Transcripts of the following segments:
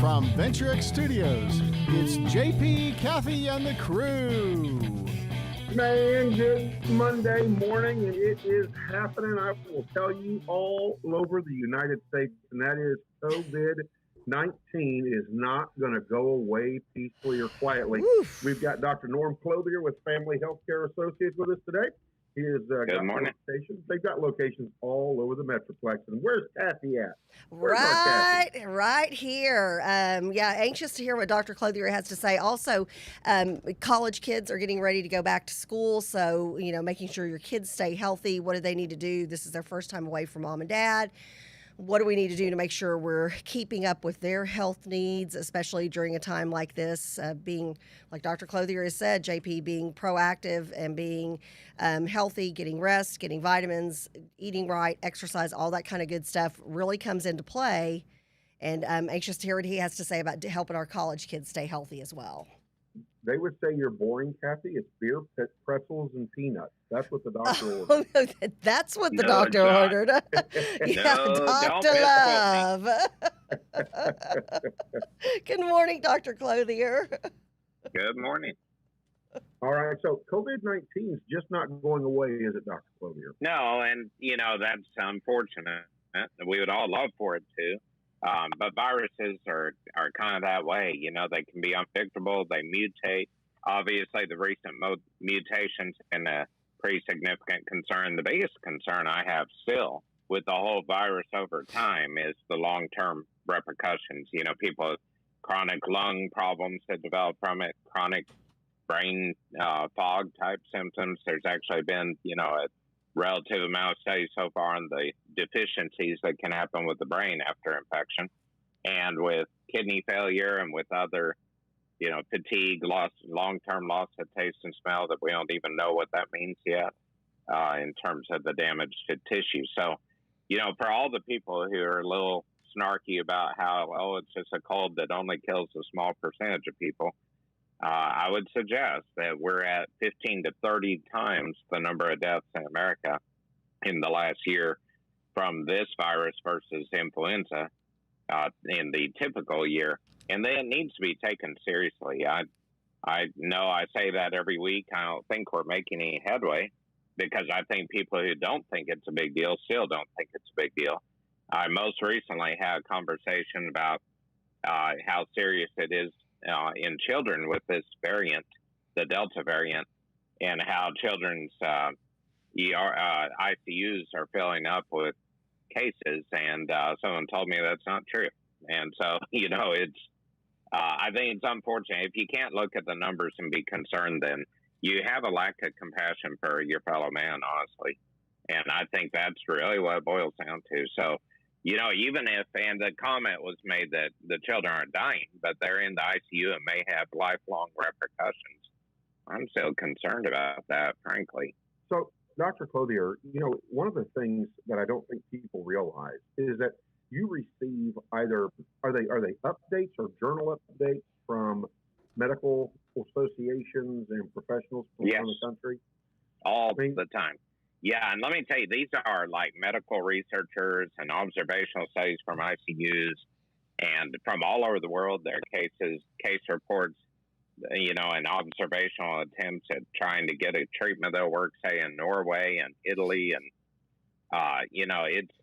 From VentureX Studios, it's JP, Kathy, and the crew. Man, good Monday morning, and it is happening. I will tell you all over the United States, and that is COVID-19 is not going to go away peacefully or quietly. Oof. We've got Dr. Norm Clothier with Family Healthcare Associates with us today. He has Good morning. locations. They've got locations all over the Metroplex. And where's Kathy at? Where's our Kathy? Right here. Anxious to hear what Dr. Clothier has to say. Also, college kids are getting ready to go back to school, so, making sure your kids stay healthy. What do they need to do? This is their first time away from mom and dad. What do we need to do to make sure we're keeping up with their health needs, especially during a time like this, being, like Dr. Clothier has said, JP, being proactive and being healthy, getting rest, getting vitamins, eating right, exercise, all that kind of good stuff really comes into play. And I'm anxious to hear what he has to say about helping our college kids stay healthy as well. They would say you're boring, Kathy. It's beer, pretzels, and peanuts. That's what the doctor ordered. That's what the No, doctor Doc. ordered. Dr. Love. Good morning, Dr. Clothier. Good morning. All right, so COVID-19 is just not going away, is it, Dr. Clothier? No, and, that's unfortunate. We would all love for it to. But viruses are kind of that way. They can be unpredictable. They mutate. Obviously, the recent mutations and a pretty significant concern. The biggest concern I have still with the whole virus over time is the long-term repercussions. People with chronic lung problems that develop from it, chronic brain fog type symptoms. There's actually been, a relative amount of studies so far on the deficiencies that can happen with the brain after infection, and with kidney failure and with other, fatigue, long-term loss of taste and smell that we don't even know what that means yet in terms of the damage to tissue. So, for all the people who are a little snarky about how, it's just a cold that only kills a small percentage of people, I would suggest that we're at 15 to 30 times the number of deaths in America in the last year from this virus versus influenza in the typical year. And then it needs to be taken seriously. I know I say that every week. I don't think we're making any headway because I think people who don't think it's a big deal still don't think it's a big deal. I most recently had a conversation about how serious it is in children with this variant, the Delta variant, and how children's ICUs are filling up with cases. And someone told me that's not true. And so, it's, I think it's unfortunate. If you can't look at the numbers and be concerned, then you have a lack of compassion for your fellow man, honestly. And I think that's really what it boils down to. So, even if, and the comment was made that the children aren't dying, but they're in the ICU and may have lifelong repercussions, I'm still concerned about that, frankly. So, Dr. Clothier, one of the things that I don't think people realize is that you receive either, are they updates or journal updates from medical associations and professionals from around the country? All the time. Yeah, and let me tell you, these are like medical researchers and observational studies from ICUs and from all over the world. There are case reports, and observational attempts at trying to get a treatment that'll work, say, in Norway and Italy. And, it's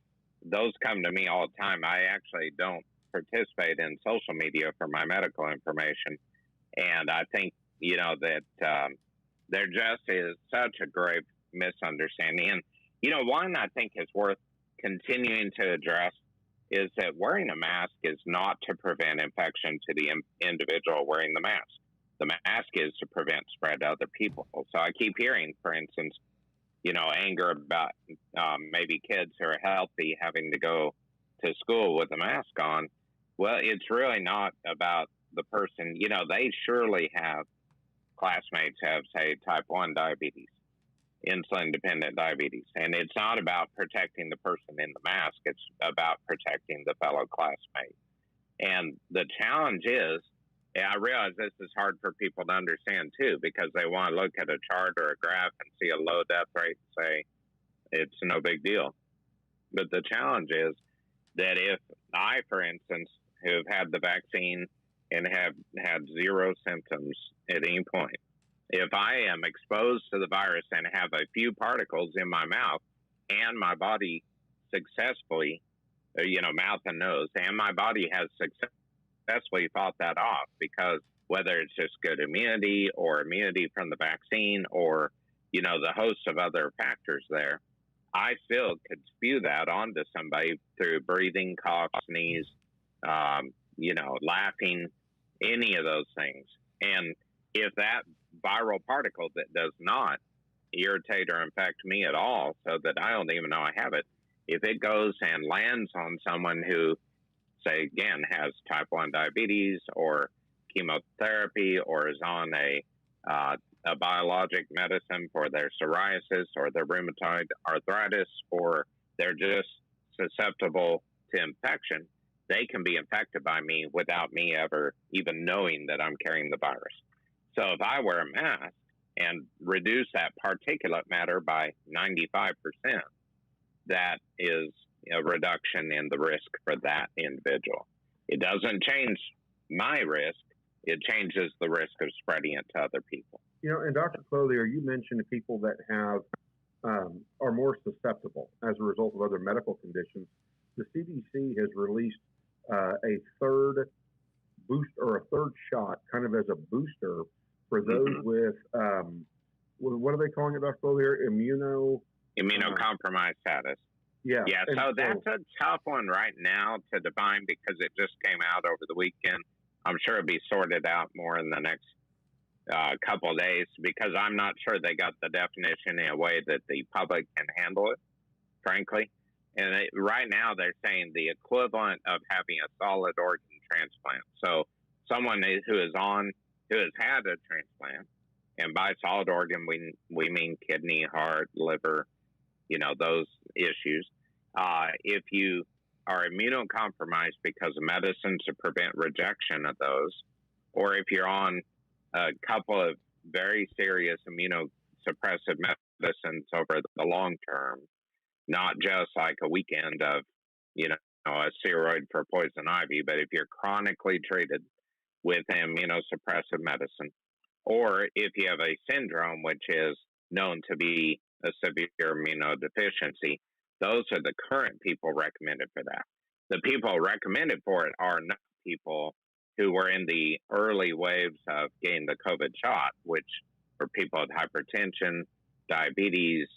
those come to me all the time. I actually don't participate in social media for my medical information. And I think, that there just is such a grave misunderstanding. And, one I think is worth continuing to address is that wearing a mask is not to prevent infection to the individual wearing the mask. The mask is to prevent spread to other people. So I keep hearing, for instance, anger about maybe kids who are healthy having to go to school with a mask on. Well, it's really not about the person. They surely have classmates who have, say, type 1 diabetes, insulin-dependent diabetes. And it's not about protecting the person in the mask. It's about protecting the fellow classmate. And the challenge is, and I realize this is hard for people to understand, too, because they want to look at a chart or a graph and see a low death rate and say, it's no big deal. But the challenge is that if I, for instance, who have had the vaccine and have had zero symptoms at any point. If I am exposed to the virus and have a few particles in my mouth and my body successfully, mouth and nose, and my body has successfully fought that off because whether it's just good immunity or immunity from the vaccine or, the host of other factors there, I still could spew that onto somebody through breathing, cough, sneeze, laughing, any of those things. And if that viral particle that does not irritate or infect me at all so that I don't even know I have it, if it goes and lands on someone who, say, again, has type 1 diabetes or chemotherapy or is on a biologic medicine for their psoriasis or their rheumatoid arthritis, or they're just susceptible to infection, they can be infected by me without me ever even knowing that I'm carrying the virus. So if I wear a mask and reduce that particulate matter by 95%, that is a reduction in the risk for that individual. It doesn't change my risk. It changes the risk of spreading it to other people. And Dr. Clothier, you mentioned people that have are more susceptible as a result of other medical conditions. The CDC has released a third boost or a third shot, kind of as a booster for those with what are they calling it, Dr. Clothier? Immunocompromised status. Yeah. Yeah. So that's a tough one right now to define because it just came out over the weekend. I'm sure it'll be sorted out more in the next couple of days because I'm not sure they got the definition in a way that the public can handle it, frankly. And right now they're saying the equivalent of having a solid organ transplant. So someone who has had a transplant, and by solid organ we mean kidney, heart, liver, those issues. If you are immunocompromised because of medicine to prevent rejection of those, or if you're on a couple of very serious immunosuppressive medicines over the long term, not just like a weekend of, a steroid for poison ivy, but if you're chronically treated with immunosuppressive medicine, or if you have a syndrome which is known to be a severe immunodeficiency, those are the current people recommended for that. The people recommended for it are not people who were in the early waves of getting the COVID shot, which for people with hypertension, diabetes,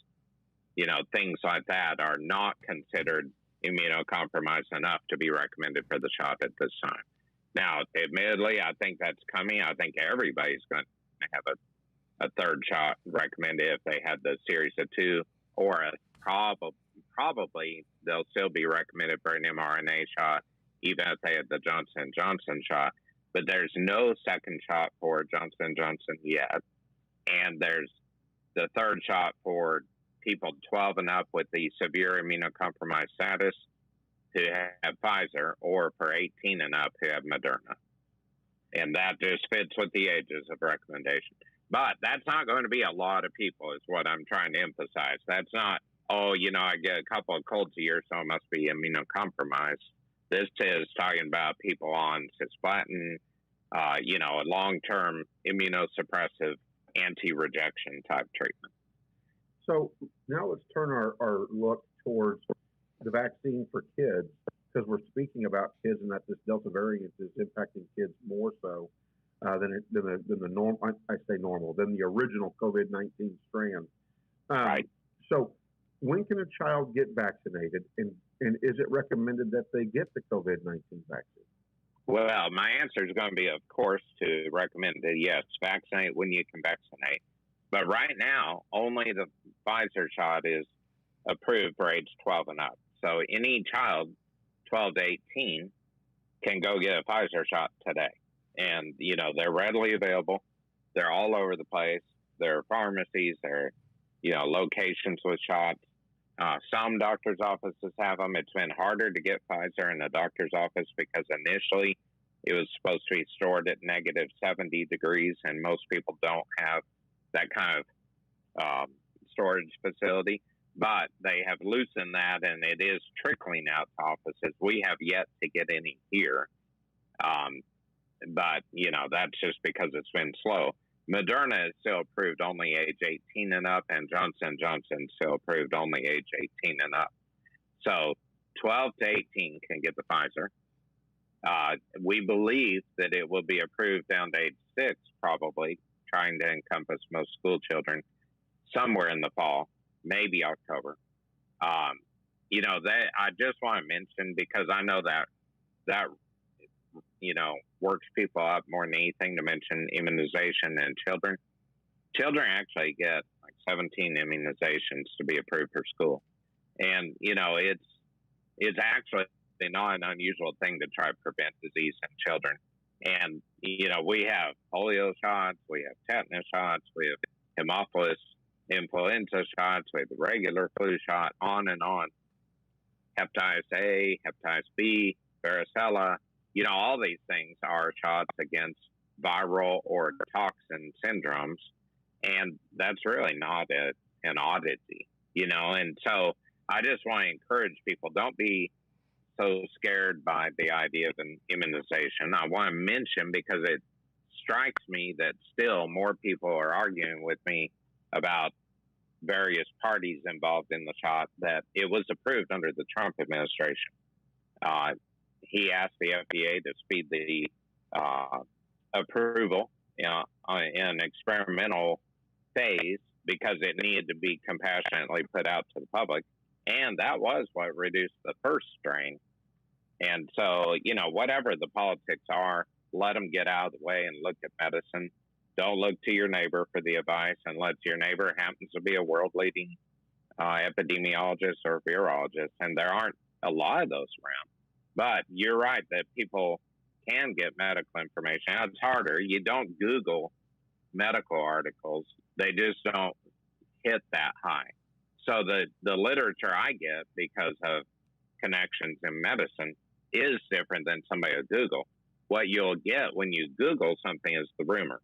things like that are not considered immunocompromised enough to be recommended for the shot at this time. Now, admittedly, I think that's coming. I think everybody's going to have a third shot recommended if they had the series of 2, or probably they'll still be recommended for an mRNA shot, even if they had the Johnson & Johnson shot. But there's no second shot for Johnson & Johnson yet. And there's the third shot for people 12 and up with the severe immunocompromised status who have Pfizer, or for 18 and up who have Moderna. And that just fits with the ages of recommendation. But that's not going to be a lot of people is what I'm trying to emphasize. That's not, I get a couple of colds a year, so I must be immunocompromised. This is talking about people on cisplatin, a long-term immunosuppressive anti-rejection type treatment. So now let's turn our look towards the vaccine for kids, because we're speaking about kids and that this Delta variant is impacting kids more so than the normal. I say normal than the original COVID-19 strand. Right. So when can a child get vaccinated, and is it recommended that they get the COVID-19 vaccine? Well, my answer is going to be, of course, to recommend that, yes, vaccinate when you can vaccinate. But right now, only the Pfizer shot is approved for age 12 and up. So any child 12 to 18 can go get a Pfizer shot today. And, they're readily available. They're all over the place. There are pharmacies, there are, locations with shots. Some doctor's offices have them. It's been harder to get Pfizer in a doctor's office because initially it was supposed to be stored at negative 70 degrees, and most people don't have that kind of storage facility. But they have loosened that, and it is trickling out to offices. We have yet to get any here. But, that's just because it's been slow. Moderna is still approved only age 18 and up, and Johnson & Johnson is still approved only age 18 and up. So 12 to 18 can get the Pfizer. We believe that it will be approved down to age 6, probably, trying to encompass most school children somewhere in the fall, maybe October. That I just want to mention, because I know that works people up more than anything, to mention immunization in children. Children actually get like 17 immunizations to be approved for school. And, it's actually not an unusual thing to try to prevent disease in children. And, we have polio shots, we have tetanus shots, we have Haemophilus influenza shots, we have the regular flu shot, on and on. Hepatitis A, hepatitis B, varicella, all these things are shots against viral or toxin syndromes. And that's really not an oddity, And so I just want to encourage people, don't be so scared by the idea of an immunization. I want to mention, because it strikes me that still more people are arguing with me about various parties involved in the shot, that it was approved under the Trump administration. He asked the FDA to speed the approval in experimental phase because it needed to be compassionately put out to the public. And that was what reduced the first strain. And so, whatever the politics are, let them get out of the way and look at medicine. Don't look to your neighbor for the advice unless your neighbor happens to be a world-leading epidemiologist or virologist. And there aren't a lot of those around. But you're right that people can get medical information. Now, it's harder. You don't Google medical articles. They just don't hit that high. So the literature I get, because of connections in medicine, is different than somebody at Google. What you'll get when you Google something is the rumor.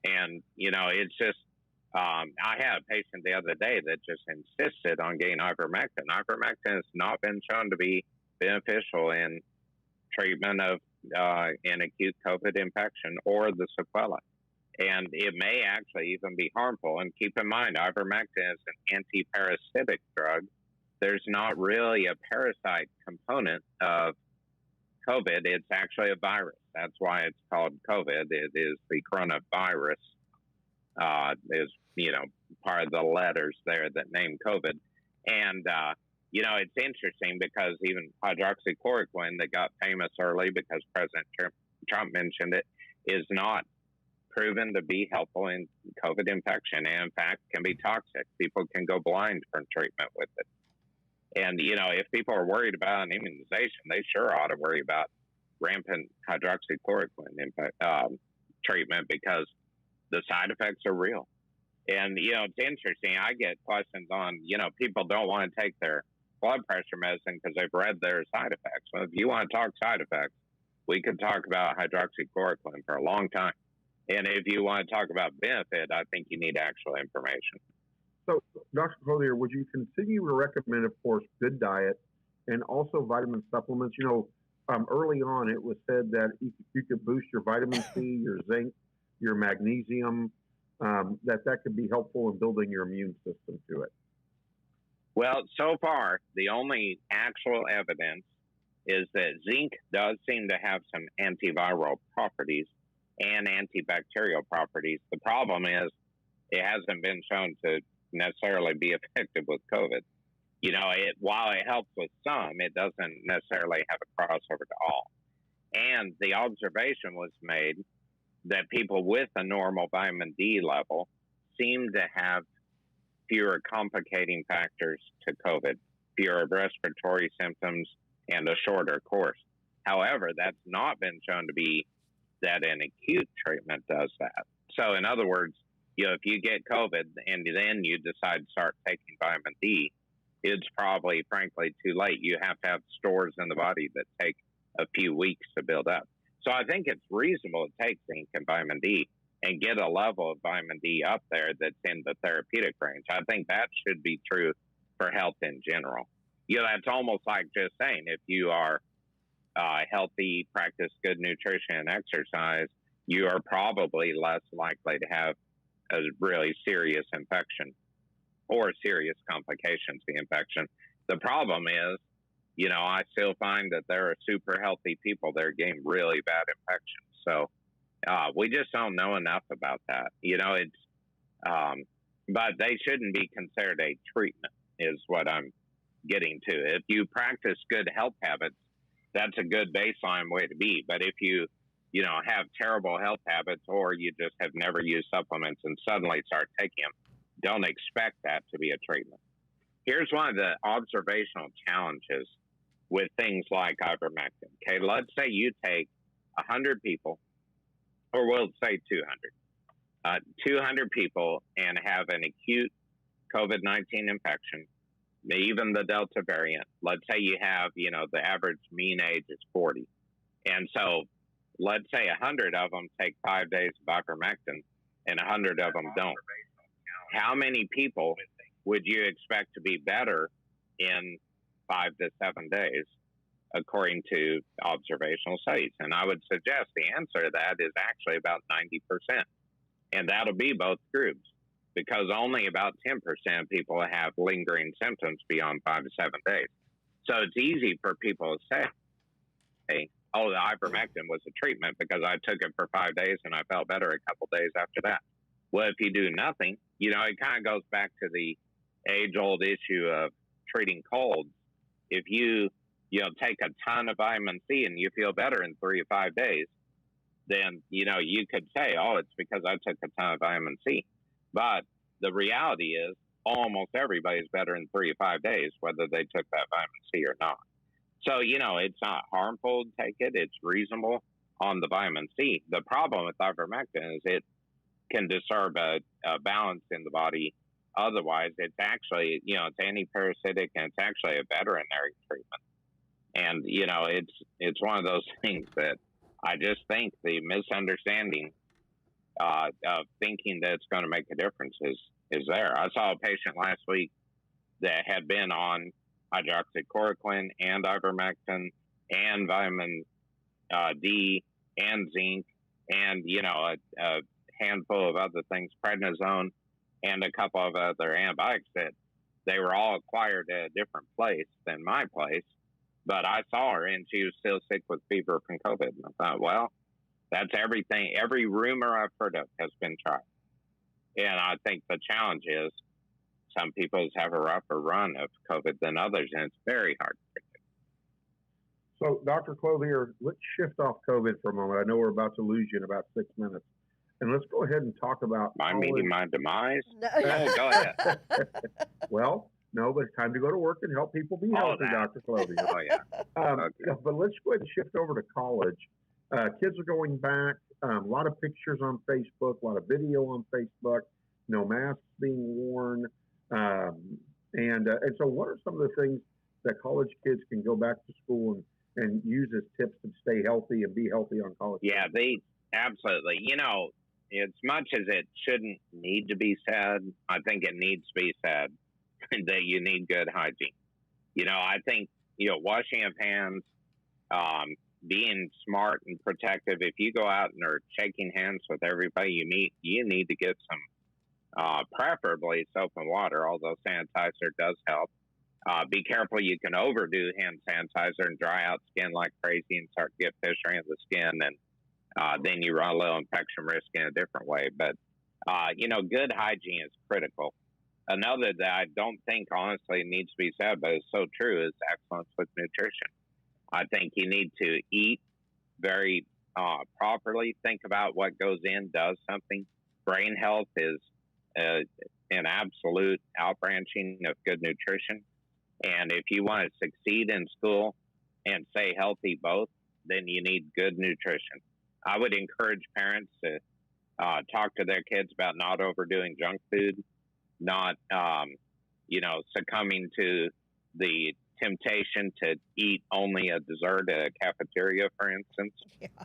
And, it's just, I had a patient the other day that just insisted on getting ivermectin. Ivermectin has not been shown to be beneficial in treatment of an acute COVID infection or the sequela. And it may actually even be harmful. And keep in mind, ivermectin is an anti-parasitic drug. There's not really a parasite component of COVID. It's actually a virus. That's why it's called COVID. It is the coronavirus, is, part of the letters there that name COVID. And, it's interesting because even hydroxychloroquine, that got famous early because President Trump mentioned it, is not proven to be helpful in COVID infection, and in fact can be toxic. People can go blind from treatment with it. And, if people are worried about an immunization, they sure ought to worry about rampant hydroxychloroquine treatment, because the side effects are real. And, it's interesting. I get questions on, people don't want to take their blood pressure medicine because they've read their side effects. Well, if you want to talk side effects, we could talk about hydroxychloroquine for a long time. And if you want to talk about benefit, I think you need actual information. So, Dr. Clothier, would you continue to recommend, of course, good diet and also vitamin supplements? Early on, it was said that you could boost your vitamin C, your zinc, your magnesium, that could be helpful in building your immune system to it. Well, so far, the only actual evidence is that zinc does seem to have some antiviral properties and antibacterial properties. The problem is it hasn't been shown to necessarily be effective with COVID. While it helps with some, it doesn't necessarily have a crossover to all. And the observation was made that people with a normal vitamin D level seem to have fewer complicating factors to COVID, fewer respiratory symptoms, and a shorter course. However, that's not been shown to be that an acute treatment does that. So in other words, if you get COVID and then you decide to start taking vitamin D, it's probably, frankly, too late. You have to have stores in the body that take a few weeks to build up. So I think it's reasonable to take zinc and vitamin D and get a level of vitamin D up there that's in the therapeutic range. I think that should be true for health in general. That's almost like just saying if you are healthy, practice good nutrition and exercise, you are probably less likely to have a really serious infection or serious complications to the infection. The problem is, I still find that there are super healthy people that are getting really bad infections. So we just don't know enough about that. But they shouldn't be considered a treatment, is what I'm getting to. If you practice good health habits, that's a good baseline way to be. But if you have terrible health habits, or you just have never used supplements and suddenly start taking them, don't expect that to be a treatment. Here's one of the observational challenges with things like ivermectin. Okay, let's say you take 100 people, or we'll say 200. 200 people and have an acute COVID-19 infection, even the Delta variant. Let's say you have, the average mean age is 40. And so let's say 100 of them take 5 days of ivermectin and 100 of them don't. How many people would you expect to be better in 5 to 7 days, according to observational studies? And I would suggest the answer to that is actually about 90%. And that'll be both groups, because only about 10% of people have lingering symptoms beyond 5 to 7 days. So it's easy for people to say, hey, oh, the ivermectin was a treatment because I took it for 5 days and I felt better a couple days after that. Well, if you do nothing, it kind of goes back to the age-old issue of treating colds. If you take a ton of vitamin C and you feel better in 3 to 5 days, then, you could say, oh, it's because I took a ton of vitamin C. But the reality is almost everybody's better in 3 to 5 days, whether they took that vitamin C or not. So, it's not harmful to take it. It's reasonable on the vitamin C. The problem with ivermectin is it can disturb a balance in the body. Otherwise, it's actually, it's antiparasitic, and it's actually a veterinary treatment. And, it's one of those things that I just think the misunderstanding of thinking that it's going to make a difference is there. I saw a patient last week that had been on hydroxychloroquine and ivermectin and vitamin D and zinc and, a handful of other things, prednisone, and a couple of other antibiotics that they were all acquired at a different place than my place. But I saw her, and she was still sick with fever from COVID. And I thought, well, that's everything. Every rumor I've heard of has been tried. And I think the challenge is some people have a rougher run of COVID than others, and it's very hard to predict. So, Dr. Clothier, let's shift off COVID for a moment. I know we're about to lose you in about 6 minutes. And let's go ahead and talk about meeting my demise. No. Oh, go ahead. Well, no, but it's time to go to work and help people be healthy, Dr. Clothier. Oh, yeah. Okay. But let's go ahead and shift over to college. Kids are going back. A lot of pictures on Facebook, a lot of video on Facebook. No masks being worn. And so what are some of the things that college kids can go back to school and use as tips to stay healthy and be healthy on college? Yeah, absolutely. As much as it shouldn't need to be said, I think it needs to be said that you need good hygiene. I think, washing of hands, being smart and protective. If you go out and are shaking hands with everybody you meet, you need to get some, preferably soap and water, although sanitizer does help. Be careful. You can overdo hand sanitizer and dry out skin like crazy and start to get fissure in the skin, and then you run a little infection risk in a different way. But, good hygiene is critical. Another that I don't think honestly needs to be said, but it's so true, is excellence with nutrition. I think you need to eat very properly, think about what goes in, does something. Brain health is an absolute outbranching of good nutrition. And if you want to succeed in school and stay healthy both, then you need good nutrition. I would encourage parents to talk to their kids about not overdoing junk food, not, succumbing to the temptation to eat only a dessert at a cafeteria, for instance,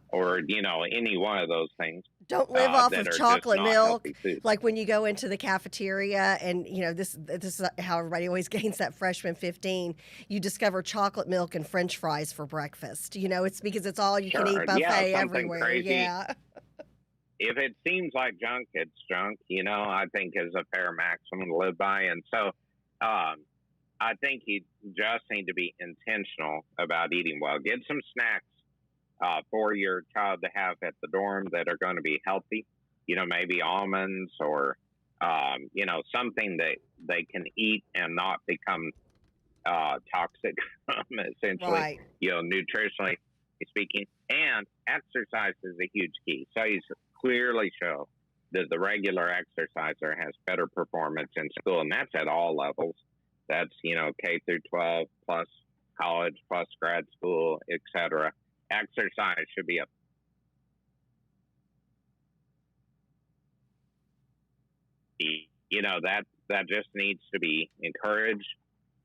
or, any one of those things. Don't live off that of are just chocolate not milk. healthy foods. Like when you go into the cafeteria and, this is how everybody always gains that freshman 15. You discover chocolate milk and French fries for breakfast. It's because it's all you can eat Sure, buffet something everywhere. crazy. Yeah. If it seems like junk, it's junk, I think is a fair maximum to live by. And so I think you just need to be intentional about eating well. Get some snacks for your child to have at the dorm that are going to be healthy, maybe almonds or, something that they can eat and not become toxic from, essentially, Right. nutritionally speaking. And exercise is a huge key. Studies clearly show that the regular exerciser has better performance in school, and that's at all levels. That's, K through 12 plus college plus grad school, etc. Exercise should be that just needs to be encouraged.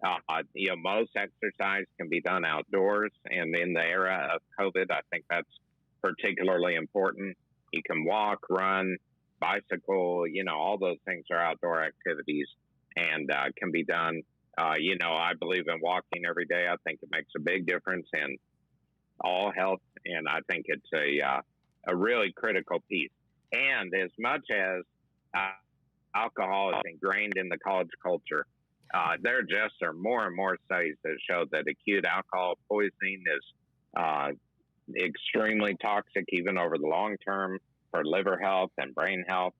Most exercise can be done outdoors, and in the era of COVID, I think that's particularly important. You can walk, run, bicycle, all those things are outdoor activities and can be done. I believe in walking every day. I think it makes a big difference in all health, and I think it's a really critical piece. And as much as alcohol is ingrained in the college culture, there just are more and more studies that show that acute alcohol poisoning is extremely toxic, even over the long term, for liver health and brain health.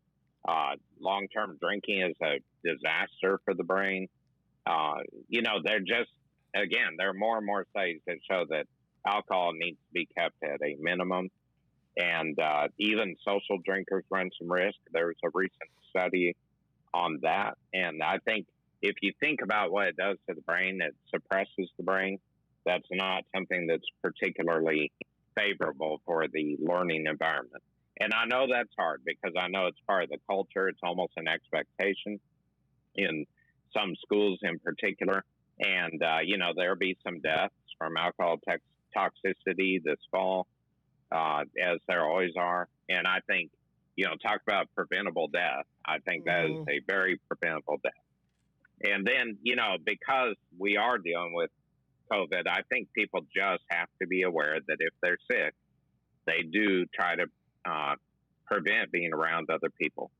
Long-term drinking is a disaster for the brain. There are more and more studies that show that alcohol needs to be kept at a minimum. And even social drinkers run some risk. There was a recent study on that. And I think if you think about what it does to the brain, it suppresses the brain. That's not something that's particularly favorable for the learning environment. And I know that's hard because I know it's part of the culture. It's almost an expectation in some schools in particular. And, there'll be some deaths from alcohol toxicity this fall, as there always are. And I think, talk about preventable death. I think that is a very preventable death. And then, because we are dealing with COVID, I think people just have to be aware that if they're sick, they do try to prevent being around other people.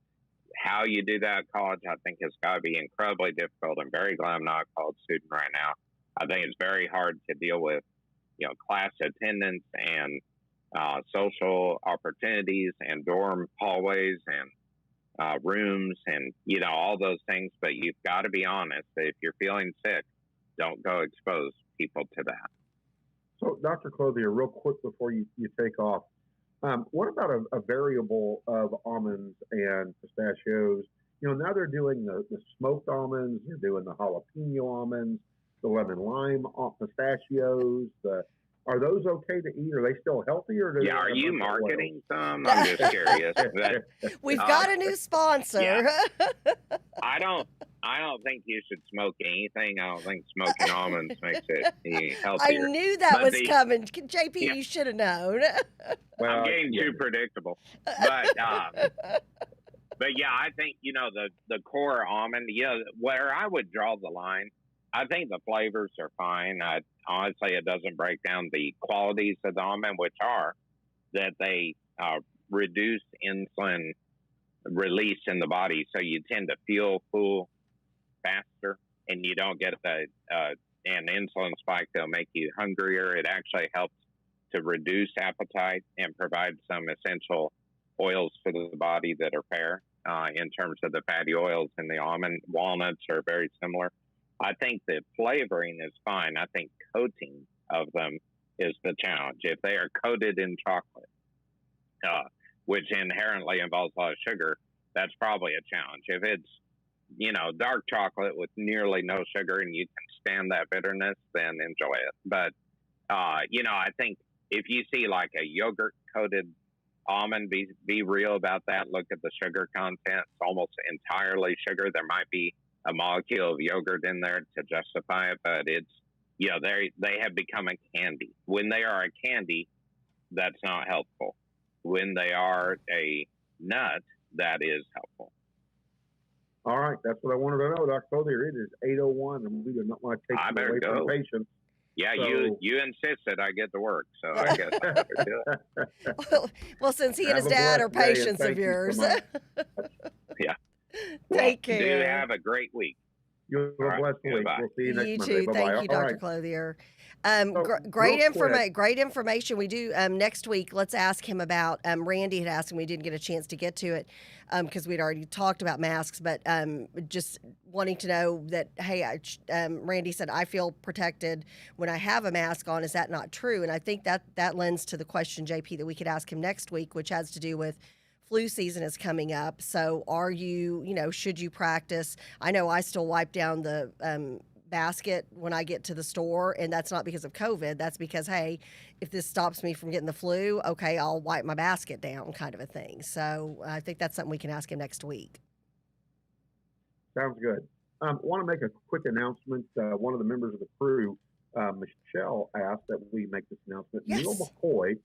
How you do that at college, I think, has got to be incredibly difficult. I'm very glad I'm not a college student right now. I think it's very hard to deal with, class attendance and social opportunities and dorm hallways and rooms and, all those things. But you've got to be honest that if you're feeling sick, don't go expose people to that. So, Dr. Clothier, real quick before you take off, what about a variable of almonds and pistachios? Now they're doing the smoked almonds, they're doing the jalapeno almonds, the lemon lime pistachios. Are those okay to eat? Are they still healthy? Or do are you marketing some? I'm just curious. We've got a new sponsor. Yeah. I don't think you should smoke anything. I don't think smoking almonds makes it any healthier. I knew that was coming. JP, you should have known. Well, I'm getting too predictable. But yeah, I think, the core almond, where I would draw the line, I think the flavors are fine. Honestly, it doesn't break down the qualities of the almond, which are that they reduce insulin release in the body. So you tend to feel full faster and you don't get an insulin spike that'll make you hungrier. It actually helps to reduce appetite and provide some essential oils for the body that are fair in terms of the fatty oils in the almond. Walnuts are very similar. I think the flavoring is fine. I think coating of them is the challenge. If they are coated in chocolate, which inherently involves a lot of sugar, that's probably a challenge. If it's, dark chocolate with nearly no sugar and you can stand that bitterness, then enjoy it. But, I think if you see like a yogurt coated almond, be real about that. Look at the sugar content. It's almost entirely sugar. There might be a molecule of yogurt in there to justify it, but it's, they have become a candy. When they are a candy, that's not helpful. when they are a nut, that is helpful. All right, that's what I wanted to know, Dr. Clothier. It is 8:01, and we do not want to take I you better away go. from patients. Yeah, So- you insisted I get to work, so I guess I better do it. Well, since he and Have his a dad are blessed day, and patients thank of you so yours. much. Yeah. Take Do care. have a great week. You have All a right, blessed week. goodbye. We'll see you next You Monday. too. Bye-bye. Thank you, All Dr. right. Clothier. So, Great real quick, Great information. We do next week. Let's ask him about. Randy had asked, and we didn't get a chance to get to it because we'd already talked about masks. But just wanting to know that, hey, Randy said I feel protected when I have a mask on. Is that not true? And I think that lends to the question, JP, that we could ask him next week, which has to do with flu season is coming up. So are you, should you practice? I know I still wipe down the basket when I get to the store, and that's not because of COVID. That's because, hey, if this stops me from getting the flu, okay, I'll wipe my basket down, kind of a thing. So I think that's something we can ask him next week. Sounds good. Want to make a quick announcement. One of the members of the crew, Michelle, asked that we make this announcement. Yes. Neil McCoy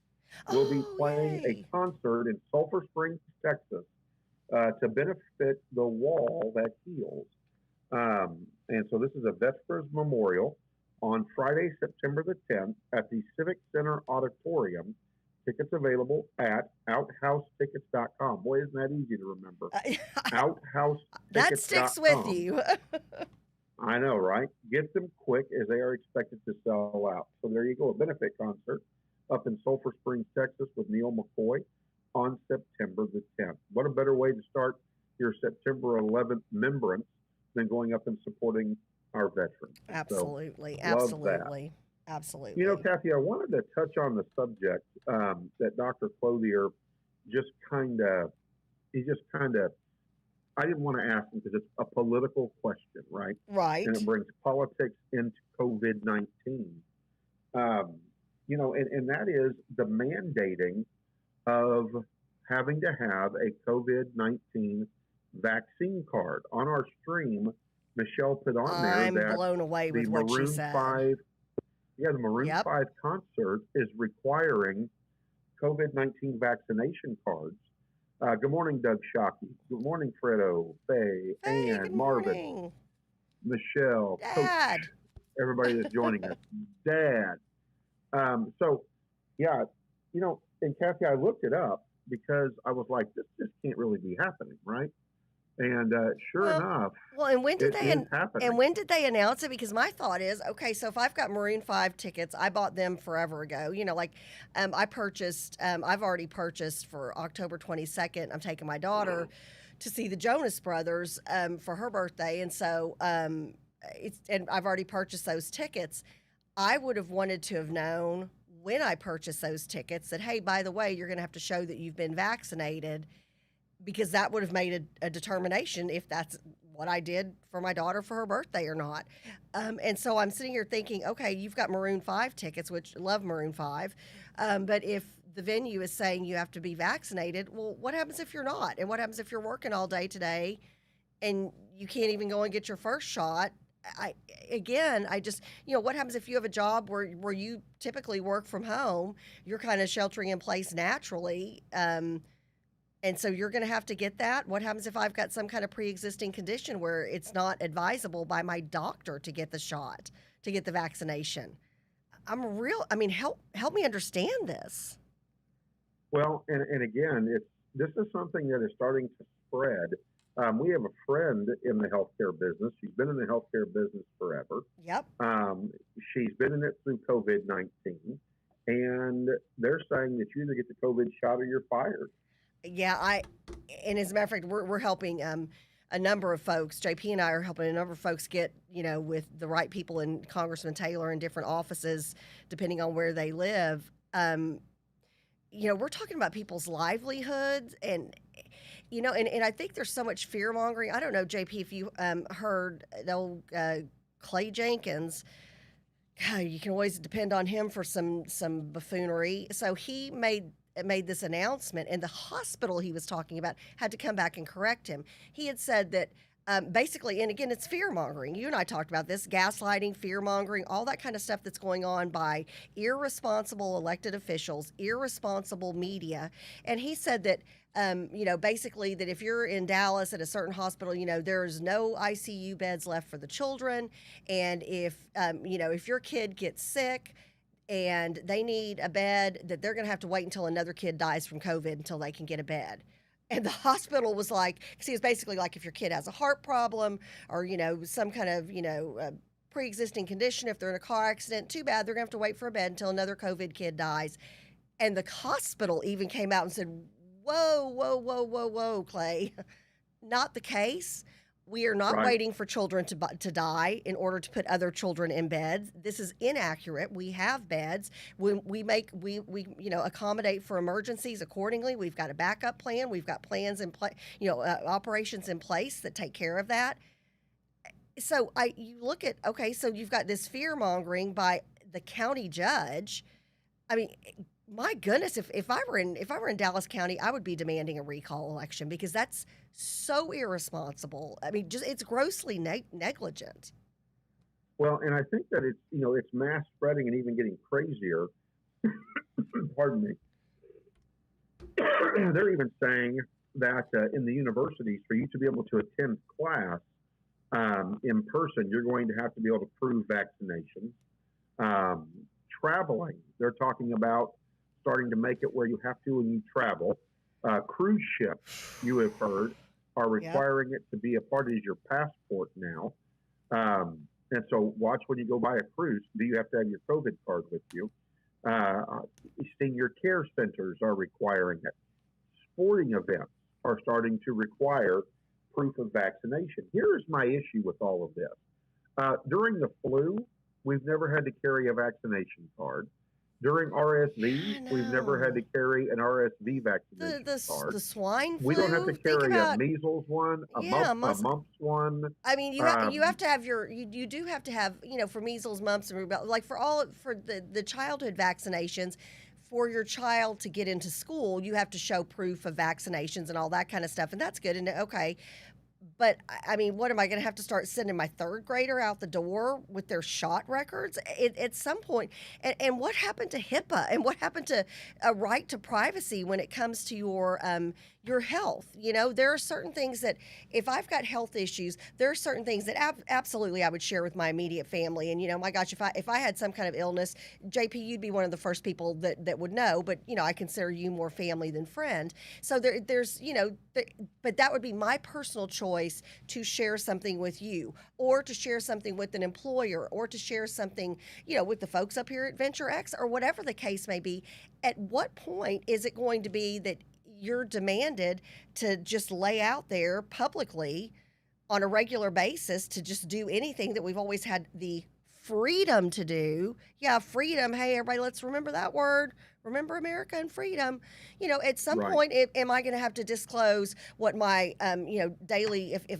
will be playing yay. a concert in Sulphur Springs, Texas, to benefit the wall that heals. And so this is a Vespers Memorial on Friday, September the 10th at the Civic Center Auditorium. Tickets available at outhousetickets.com. Boy, isn't that easy to remember. Outhousetickets.com. That sticks with you. I know, right? Get them quick as they are expected to sell out. So there you go, a benefit concert up in Sulphur Springs, Texas with Neil McCoy on September the 10th. What a better way to start your September 11th remembrance than going up and supporting our veterans. Absolutely. So, love Absolutely. Absolutely. Kathy, I wanted to touch on the subject that Dr. Clothier just kind of, I didn't want to ask him because it's a political question, right? Right. And it brings politics into COVID-19. And that is the mandating of having to have a COVID-19 vaccine card. On our stream, Michelle put on I'm there that blown away the with what she Maroon said. 5, the Maroon Yep. 5 concert is requiring COVID-19 vaccination cards. Good morning, Doug Shockey. Good morning, Fredo, Faye, Hey, Ann, good Marvin, morning. Michelle, Dad. Coach, everybody that's joining us. Dad. And Kathy, I looked it up because I was like, this just can't really be happening, right? And sure enough, Well, and when did it they is happening. and when did they announce it? Because my thought is, okay, so if I've got Maroon 5 tickets, I bought them forever ago. I purchased. I've already purchased for October 22nd. I'm taking my daughter to see the Jonas Brothers for her birthday, and so and I've already purchased those tickets. I would have wanted to have known when I purchased those tickets that, hey, by the way, you're going to have to show that you've been vaccinated, because that would have made a determination if that's what I did for my daughter for her birthday or not. And so I'm sitting here thinking, okay, you've got Maroon 5 tickets, which love Maroon 5. But if the venue is saying you have to be vaccinated, well, what happens if you're not? And what happens if you're working all day today and you can't even go and get your first shot? What happens if you have a job where you typically work from home, you're kind of sheltering in place naturally, and so you're going to have to get that? What happens if I've got some kind of pre-existing condition where it's not advisable by my doctor to get the shot, to get the vaccination? Help me understand this. Well, and again, this is something that is starting to spread. We have a friend in the healthcare business. She's been in the healthcare business forever. Yep. She's been in it through COVID-19, and they're saying that you either get the COVID shot or you're fired. Yeah, and as a matter of fact, we're helping a number of folks. JP and I are helping a number of folks get, with the right people in Congressman Taylor in different offices, depending on where they live. We're talking about people's livelihoods, and I think there's so much fear mongering. I don't know, JP, if you heard the old Clay Jenkins. You can always depend on him for some buffoonery. So he made this announcement, and the hospital he was talking about had to come back and correct him. He had said that basically, and again, it's fear mongering. You and I talked about this gaslighting, fear mongering, all that kind of stuff that's going on by irresponsible elected officials, irresponsible media. And he said that, basically, that if you're in Dallas at a certain hospital, there's no ICU beds left for the children. And if your kid gets sick, and they need a bed, that they're going to have to wait until another kid dies from COVID until they can get a bed. And the hospital was like, because he was basically like, if your kid has a heart problem or, some kind of, pre-existing condition, if they're in a car accident, too bad, they're going to have to wait for a bed until another COVID kid dies. And the hospital even came out and said, whoa, whoa, whoa, whoa, whoa, Clay. Not the case. We are not waiting for children to die in order to put other children in beds. This is inaccurate. We have beds. We accommodate for emergencies accordingly. We've got a backup plan. We've got plans in place, operations in place that take care of that. So you look at, okay, so you've got this fear mongering by the county judge. I mean, my goodness, if I were in Dallas County, I would be demanding a recall election because that's so irresponsible. I mean, it's grossly negligent. Well, and I think that it's mass spreading and even getting crazier. Pardon me. They're even saying that in the universities, for you to be able to attend class in person, you're going to have to be able to prove vaccinations. Traveling, they're talking about starting to make it where you have to when you travel. Cruise ships, you have heard, are requiring it to be a part of your passport now. And so watch when you go buy a cruise, do you have to have your COVID card with you? Senior care centers are requiring it. Sporting events are starting to require proof of vaccination. Here's my issue with all of this. During the flu, we've never had to carry a vaccination card. During RSV, we've never had to carry an RSV vaccination card. The swine flu. We don't have to carry a measles one, a mumps one. I mean, you have to have you do have to have, for measles, mumps, and rubella, like for the childhood vaccinations. For your child to get into school, you have to show proof of vaccinations and all that kind of stuff, and that's good. And okay. But, I mean, what am I going to have to start sending my third grader out the door with their shot records at some point? And what happened to HIPAA? And what happened to a right to privacy when it comes to your health? There are certain things that if I've got health issues, there are certain things that absolutely I would share with my immediate family. And, my gosh, if I had some kind of illness, JP, you'd be one of the first people that would know. But, I consider you more family than friend. So there's, but that would be my personal choice to share something with you or to share something with an employer or to share something, with the folks up here at Venture X or whatever the case may be. At what point is it going to be that you're demanded to just lay out there publicly on a regular basis to just do anything that we've always had the freedom to do? Yeah, freedom. Hey, everybody, let's remember that word. Remember America and freedom. At some point, am I going to have to disclose what my, daily, if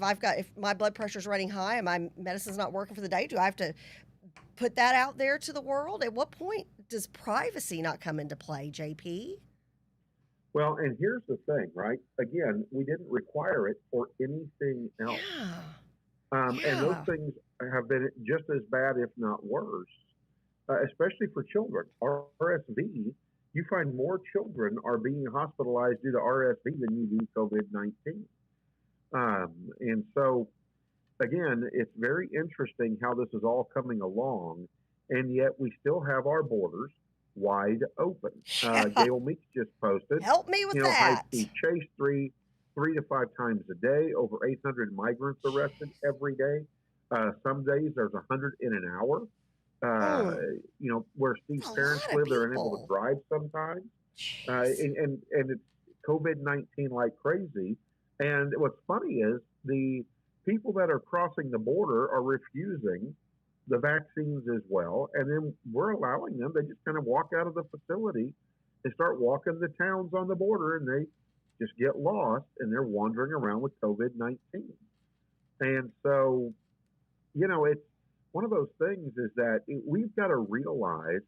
my blood pressure's running high and my medicine's not working for the day, do I have to put that out there to the world? At what point does privacy not come into play, JP? Well, and here's the thing, right? Again, we didn't require it for anything else. And those things have been just as bad, if not worse, especially for children. RSV, you find more children are being hospitalized due to RSV than you do COVID-19. And so, again, it's very interesting how this is all coming along, and yet we still have our borders wide open. Gail Meeks just posted. Help me with that. High-speed chase three to 5 times a day. Over 800 migrants arrested every day. Some days there's 100 in an hour. Where Steve's parents live, they're unable to drive sometimes. And it's COVID-19 like crazy. And what's funny is the people that are crossing the border are refusing the vaccines as well. And then we're allowing them. They just kind of walk out of the facility and start walking the towns on the border, and they just get lost, and they're wandering around with COVID-19. And so, it's one of those things is that we've got to realize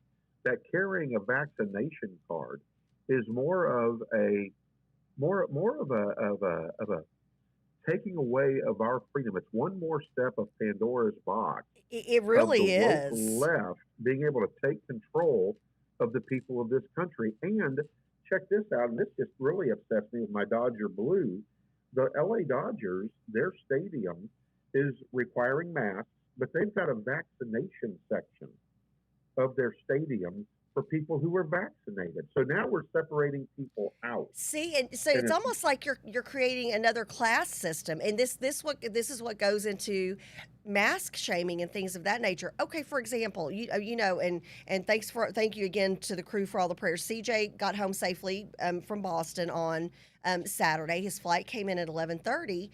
that carrying a vaccination card is more of a taking away of our freedom. It's one more step of Pandora's box It of the really woke is. left being able to take control of the people of this country. And check this out, and this just really upsets me with my Dodger Blue. The LA Dodgers, their stadium is requiring masks, but they've got a vaccination section of their stadium for people who are vaccinated. So now we're separating people out. See, and so And it's almost like you're creating another class system, and this is what goes into mask shaming and things of that nature. Okay, for example, you know, and thank you again to the crew for all the prayers. CJ got home safely from Boston on Saturday. His flight came in at 11:30.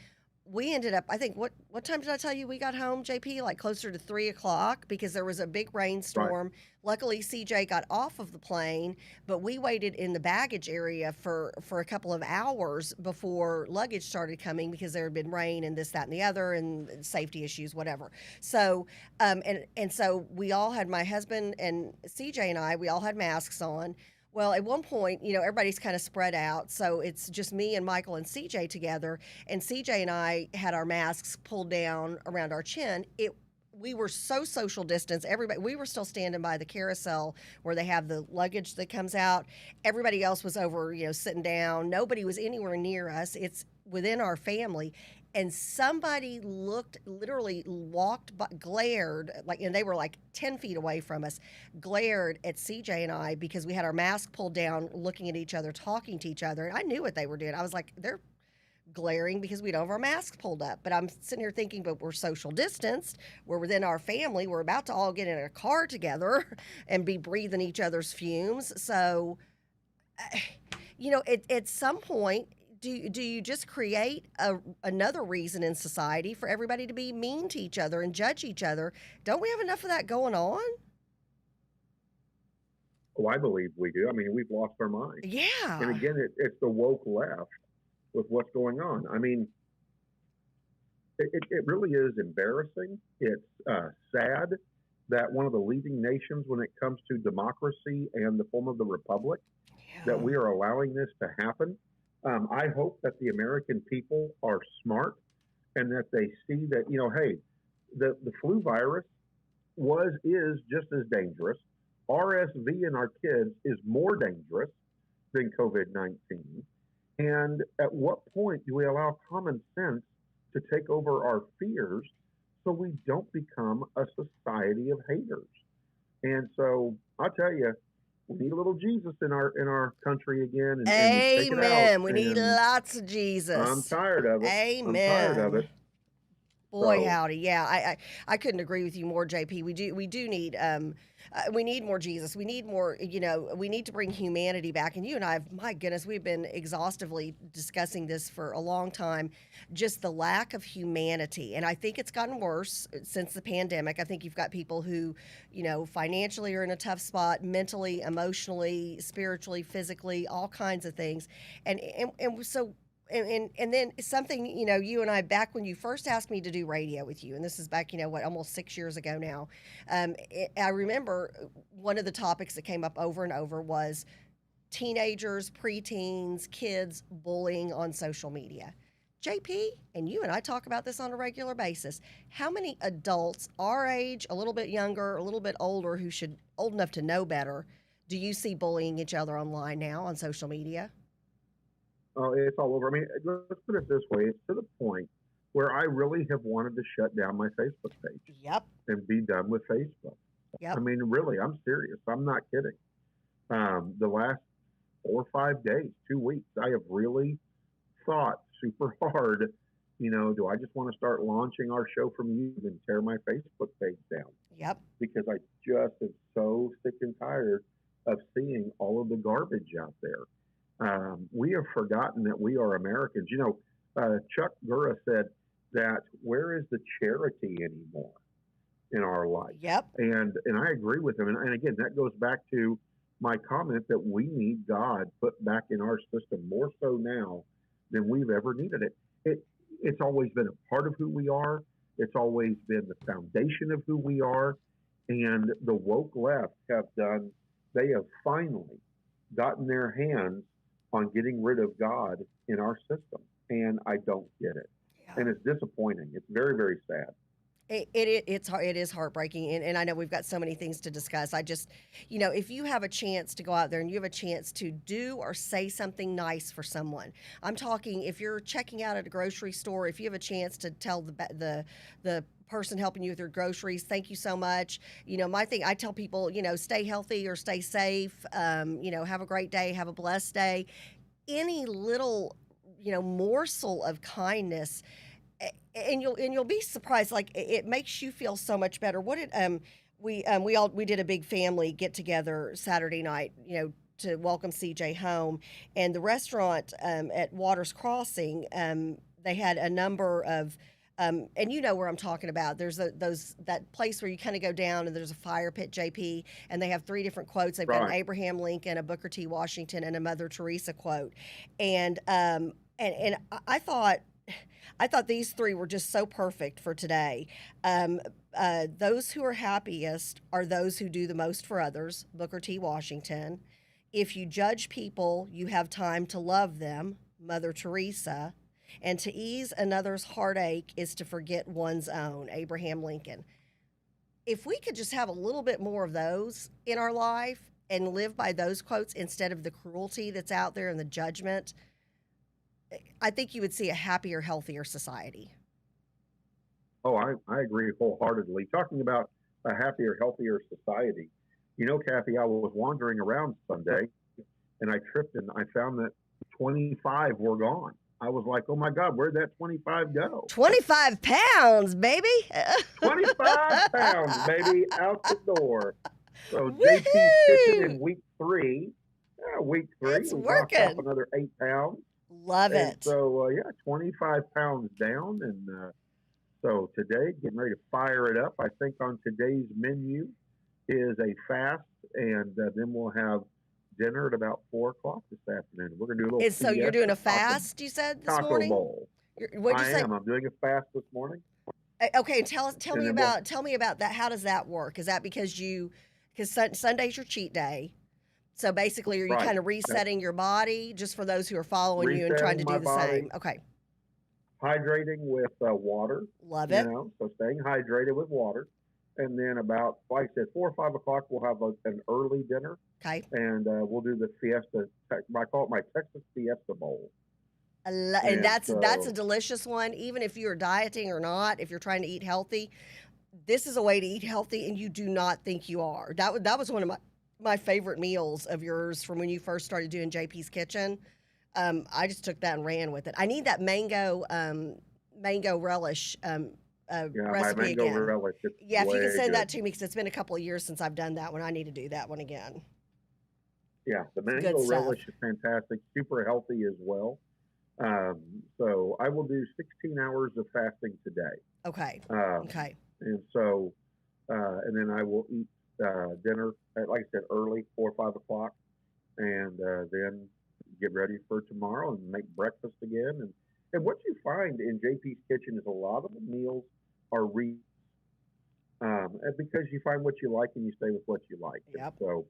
We ended up, I think, what time did I tell you we got home, JP? Like closer to 3 o'clock because there was a big right, rainstorm. Luckily, CJ got off of the plane, but we waited in the baggage area for a couple of hours before luggage started coming because there had been rain and this, that, and the other, and safety issues, whatever. So, and so we all had, my husband and CJ and I, we all had masks on. Well, at one point, you know, everybody's kind of spread out, so it's just me and Michael and CJ together. And CJ and I had our masks pulled down around our chin. We were so social distance. Everybody, we were still standing by the carousel where they have the luggage that comes out. Everybody else was over, you know, sitting down. Nobody was anywhere near us. It's within our family. And somebody literally walked by, glared, like, and they were like 10 feet away from us, glared at CJ and I because we had our mask pulled down, looking at each other, talking to each other. And I knew what they were doing. I was like, they're glaring because we don't have our masks pulled up. But I'm sitting here thinking, but we're social distanced. We're within our family. We're about to all get in a car together and be breathing each other's fumes. So, you know, at some point, do you just create another reason in society for everybody to be mean to each other and judge each other? Don't we have enough of that going on? oh, I believe we do. I mean, we've lost our mind. And Yeah. again, it's the woke left with what's going on. I mean, it really is embarrassing. It's sad that one of the leading nations when it comes to democracy and the form of the republic, that Yeah. we are allowing this to happen. I hope that the American people are smart and that they see that, you know, hey, the flu virus is just as dangerous. RSV in our kids is more dangerous than COVID-19. And at what point do we allow common sense to take over our fears so we don't become a society of haters? And so I'll tell you, we need a little Jesus in our country again, and we take it out. Amen. We need And lots of I'm Jesus. tired of it. I'm tired of Amen. it. Boy, So howdy, yeah, I couldn't agree with you more, JP. We do need we need more Jesus. We need more, you know, we need to bring humanity back. And you and I have, my goodness, we've been exhaustively discussing this for a long time. Just the lack of humanity, and I think it's gotten worse since the pandemic. I think you've got people who, you know, financially are in a tough spot, mentally, emotionally, spiritually, physically, all kinds of things, and so and then something, you know, you and I, back when you first asked me to do radio with you, and this is back, you know, what, almost 6 years ago now. I remember one of the topics that came up over and over was teenagers, preteens, kids bullying on social media. JP, and you and I talk about this on a regular basis. How many adults our age, a little bit younger, a little bit older, who should old enough to know better, do you see bullying each other online now on social media? it's all over. I mean, let's put it this way: it's to the point where I really have wanted to shut down my Facebook page Yep. and be done with Facebook. I Yep. mean, really, I'm serious. I'm not kidding. The last 4 or 5 days, 2 weeks, I have really thought super hard. You know, do I just want to start launching our show from YouTube and tear my Facebook page down? Yep. Because I just am so sick and tired of seeing all of the garbage out there. We have forgotten that we are Americans. You know, Chuck Gura said that where is the charity anymore in our life? Yep. And I agree with him. And again, that goes back to my comment that we need God put back in our system more so now than we've ever needed it. It's always been a part of who we are. It's always been the foundation of who we are. And the woke left they have finally gotten their hands on getting rid of God in our system. And I don't get it. and it's disappointing. It's very, very sad. It is heartbreaking, and I know we've got so many things to discuss. I just, if you have a chance to go out there and you have a chance to do or say something nice for someone, I'm talking if you're checking out at a grocery store, if you have a chance to tell the person helping you with your groceries, thank you so much. My thing, I tell people, stay healthy or stay safe. Have a great day, have a blessed day. Any little, morsel of kindness. And you'll be surprised. Like it makes you feel so much better. What did we did a big family get together Saturday night, to welcome CJ home, and the restaurant at Waters Crossing, they had a number of. And you know where I'm talking about. There's that place where you kind of go down and there's a fire pit, JP, and they have 3 different quotes. They've got an Abraham Lincoln, a Booker T. Washington, and a Mother Teresa quote. And I thought these 3 were just so perfect for today. Those who are happiest are those who do the most for others, Booker T. Washington. If you judge people, you have time to love them, Mother Teresa. And to ease another's heartache is to forget one's own, Abraham Lincoln. If we could just have a little bit more of those in our life and live by those quotes instead of the cruelty that's out there and the judgment, I think you would see a happier, healthier society. Oh, I agree wholeheartedly. Talking about a happier, healthier society, Kathy, I was wandering around Sunday and I tripped and I found that 25 were gone. I was like, oh my God, where'd that 25 go? 25 pounds, baby. 25 pounds, baby, out the door. So Woo-hoo! JP's Kitchen in week 3. It's we working. lost up another 8 pounds. Love And it. so, 25 pounds down. And so today, getting ready to fire it up. I think on today's menu is a fast, and then we'll have dinner at about 4 o'clock this afternoon. We're going to do a little. So you're doing a fast, you said, this taco morning? bowl. What'd you say? I'm doing a fast this morning. Okay, tell me about that. How does that work? Is that because Sunday's your cheat day? So basically, are you kind of resetting your body, just for those who are following you and trying to do the same? Okay. Hydrating with water. Love it. So staying hydrated with water. And then about, like I said, 4 or 5 o'clock, we'll have an early dinner. Okay. And we'll do the fiesta. I call it my Texas Fiesta Bowl. And that's a delicious one. Even if you're dieting or not, if you're trying to eat healthy, this is a way to eat healthy, and you do not think you are. That was one of my favorite meals of yours from when you first started doing JP's Kitchen. I just took that and ran with it. I need that mango relish recipe my mango again. relish. If you can send good. that to me, because it's been a couple of years since I've done that one. I need to do that one again. Yeah, the mango relish is fantastic, super healthy as well. So I will do 16 hours of fasting today. Okay. Okay. And so, and then I will eat dinner at, like I said, early, 4 or 5 o'clock, and then get ready for tomorrow and make breakfast again. And what you find in JP's Kitchen is a lot of the meals are because you find what you like and you stay with what you like. Yep. And so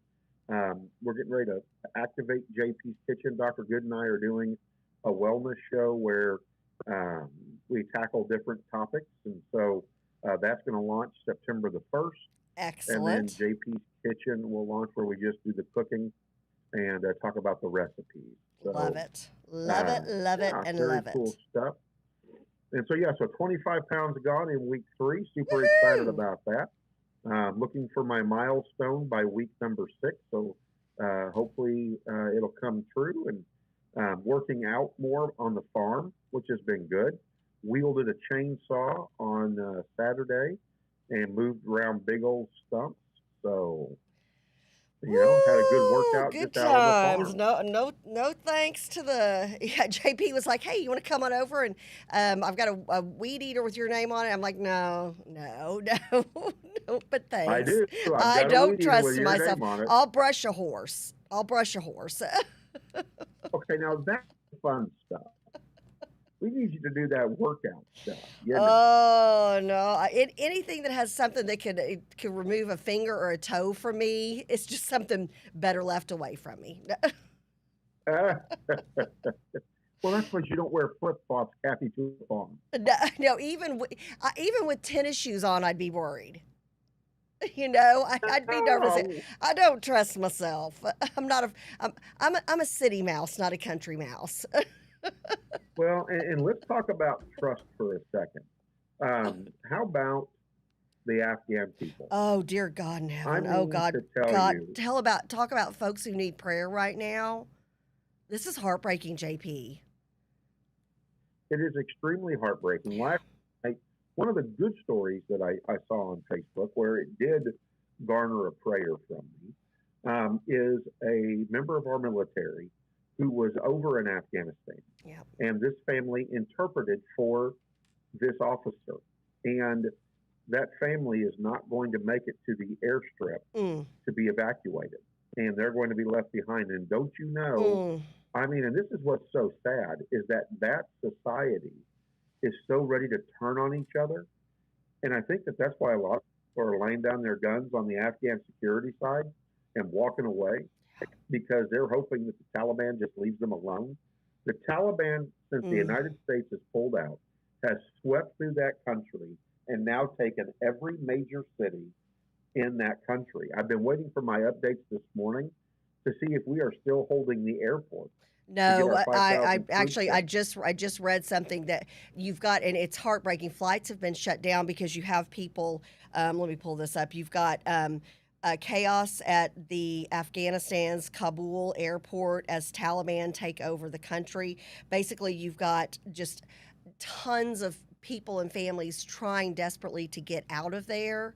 we're getting ready to activate JP's Kitchen. Dr. Good and I are doing a wellness show where we tackle different topics. And so that's going to launch September the 1st. Excellent. And then JP's Kitchen will launch where we just do the cooking and talk about the recipes. So, love it. Love it, and very love cool it. stuff. And so, so 25 pounds gone in week 3. Super excited about that. Looking for my milestone by week number 6. So hopefully it'll come true. And working out more on the farm, which has been good. Wielded a chainsaw on Saturday and moved around big old stumps. So, had a good workout. Good just out on times. the farm. No thanks to the. Yeah, JP was like, "Hey, you want to come on over?" And I've got a weed eater with your name on it. I'm like, no, but thanks. I do. I don't trust myself. myself. I'll brush a horse. Okay, now that's fun stuff. We need you to do that workout stuff. Oh no! Anything that has something that could remove a finger or a toe from me, it's just something better left away from me. Well, that's because you don't wear flip flops, Kathy, to the farm. No, no, even with tennis shoes on, I'd be worried. You know, I'd be nervous. Oh, I don't trust myself. I'm not a. I'm a city mouse, not a country mouse. well, and let's talk about trust for a second. How about the Afghan people? Oh dear God in I heaven. Oh mean God, to tell God, you, talk about folks who need prayer right now. This is heartbreaking, JP. it is extremely heartbreaking. Last night, one of the good stories that I saw on Facebook, where it did garner a prayer from me, is a member of our military who was over in Afghanistan. Yeah. And this family interpreted for this officer. And that family is not going to make it to the airstrip to be evacuated. And they're going to be left behind. And don't you know, I mean, and this is what's so sad, is that society is so ready to turn on each other. And I think that that's why a lot of people are laying down their guns on the Afghan security side and walking away, because they're hoping that the Taliban just leaves them alone. The Taliban, since the United States has pulled out, has swept through that country and now taken every major city in that country. I've been waiting for my updates this morning to see if we are still holding the airport. No, I 5,000 actually troops I just read something that you've got, and it's heartbreaking. Flights have been shut down because you have people. Let me pull this up. You've got chaos at the Afghanistan's Kabul airport as Taliban take over the country. Basically, you've got just tons of people and families trying desperately to get out of there.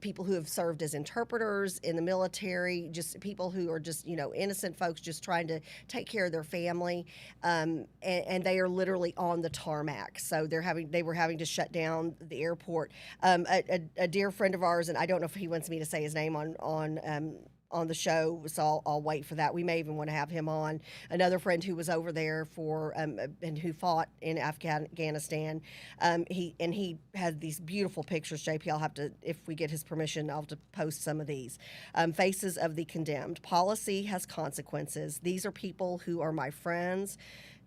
People who have served as interpreters in the military, just people who are just, innocent folks just trying to take care of their family. And they are literally on the tarmac. So they were having to shut down the airport. A dear friend of ours, and I don't know if he wants me to say his name on the show, so I'll wait for that. We may even want to have him on. Another friend who was over there for and who fought in Afghanistan. He had these beautiful pictures. JP, I'll have to, if we get his permission, I'll have to post some of these. Faces of the condemned. Policy has consequences. These are people who are my friends,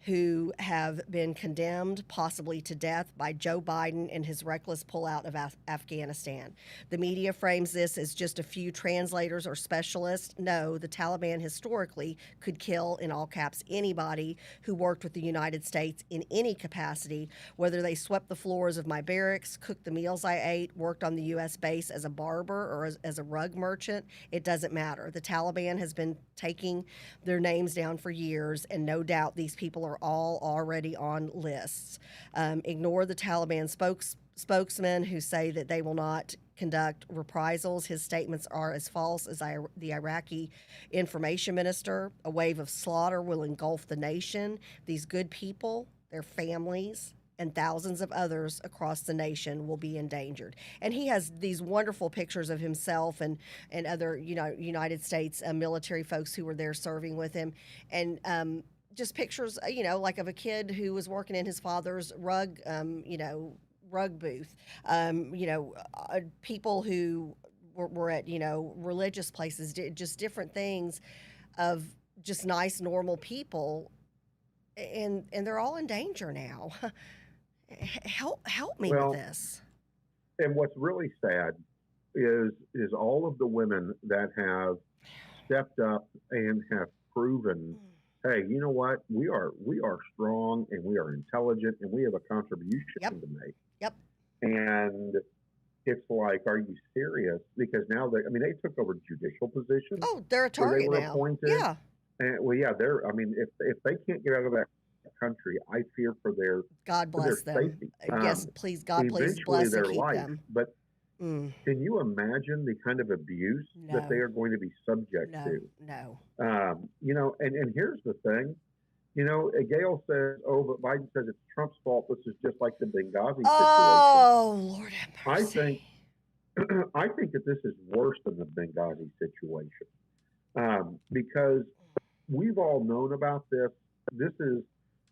who have been condemned, possibly to death, by Joe Biden and his reckless pullout of Afghanistan. The media frames this as just a few translators or specialists. No, the Taliban historically could kill, in all caps, anybody who worked with the United States in any capacity, whether they swept the floors of my barracks, cooked the meals I ate, worked on the U.S. base as a barber or as a rug merchant. It doesn't matter. The Taliban has been taking their names down for years, and no doubt these people are all already on lists. Ignore the Taliban spokesmen who say that they will not conduct reprisals. His statements are as false as the Iraqi information minister. A wave of slaughter will engulf the nation. These good people, their families, and thousands of others across the nation will be endangered. And he has these wonderful pictures of himself and other United States military folks who were there serving with him. And just pictures, like of a kid who was working in his father's rug booth. People who were at, religious places, just different things of just nice, normal people. And they're all in danger now. Help me with this. And what's really sad is all of the women that have stepped up and have proven, hey, you know what? We are strong, and we are intelligent, and we have a contribution to make. Yep. And it's like, are you serious? Because now they took over judicial positions. Oh, they're a target they were now. appointed. Yeah. And if they can't get out of that country, I fear for their them. safety. Yes, please, God, please bless and keep them. But can you imagine the kind of abuse that they are going to be subject to? No. And here's the thing. Gail says, but Biden says it's Trump's fault. This is just like the Benghazi situation. Oh, Lord have mercy. I think that this is worse than the Benghazi situation, because we've all known about this. This is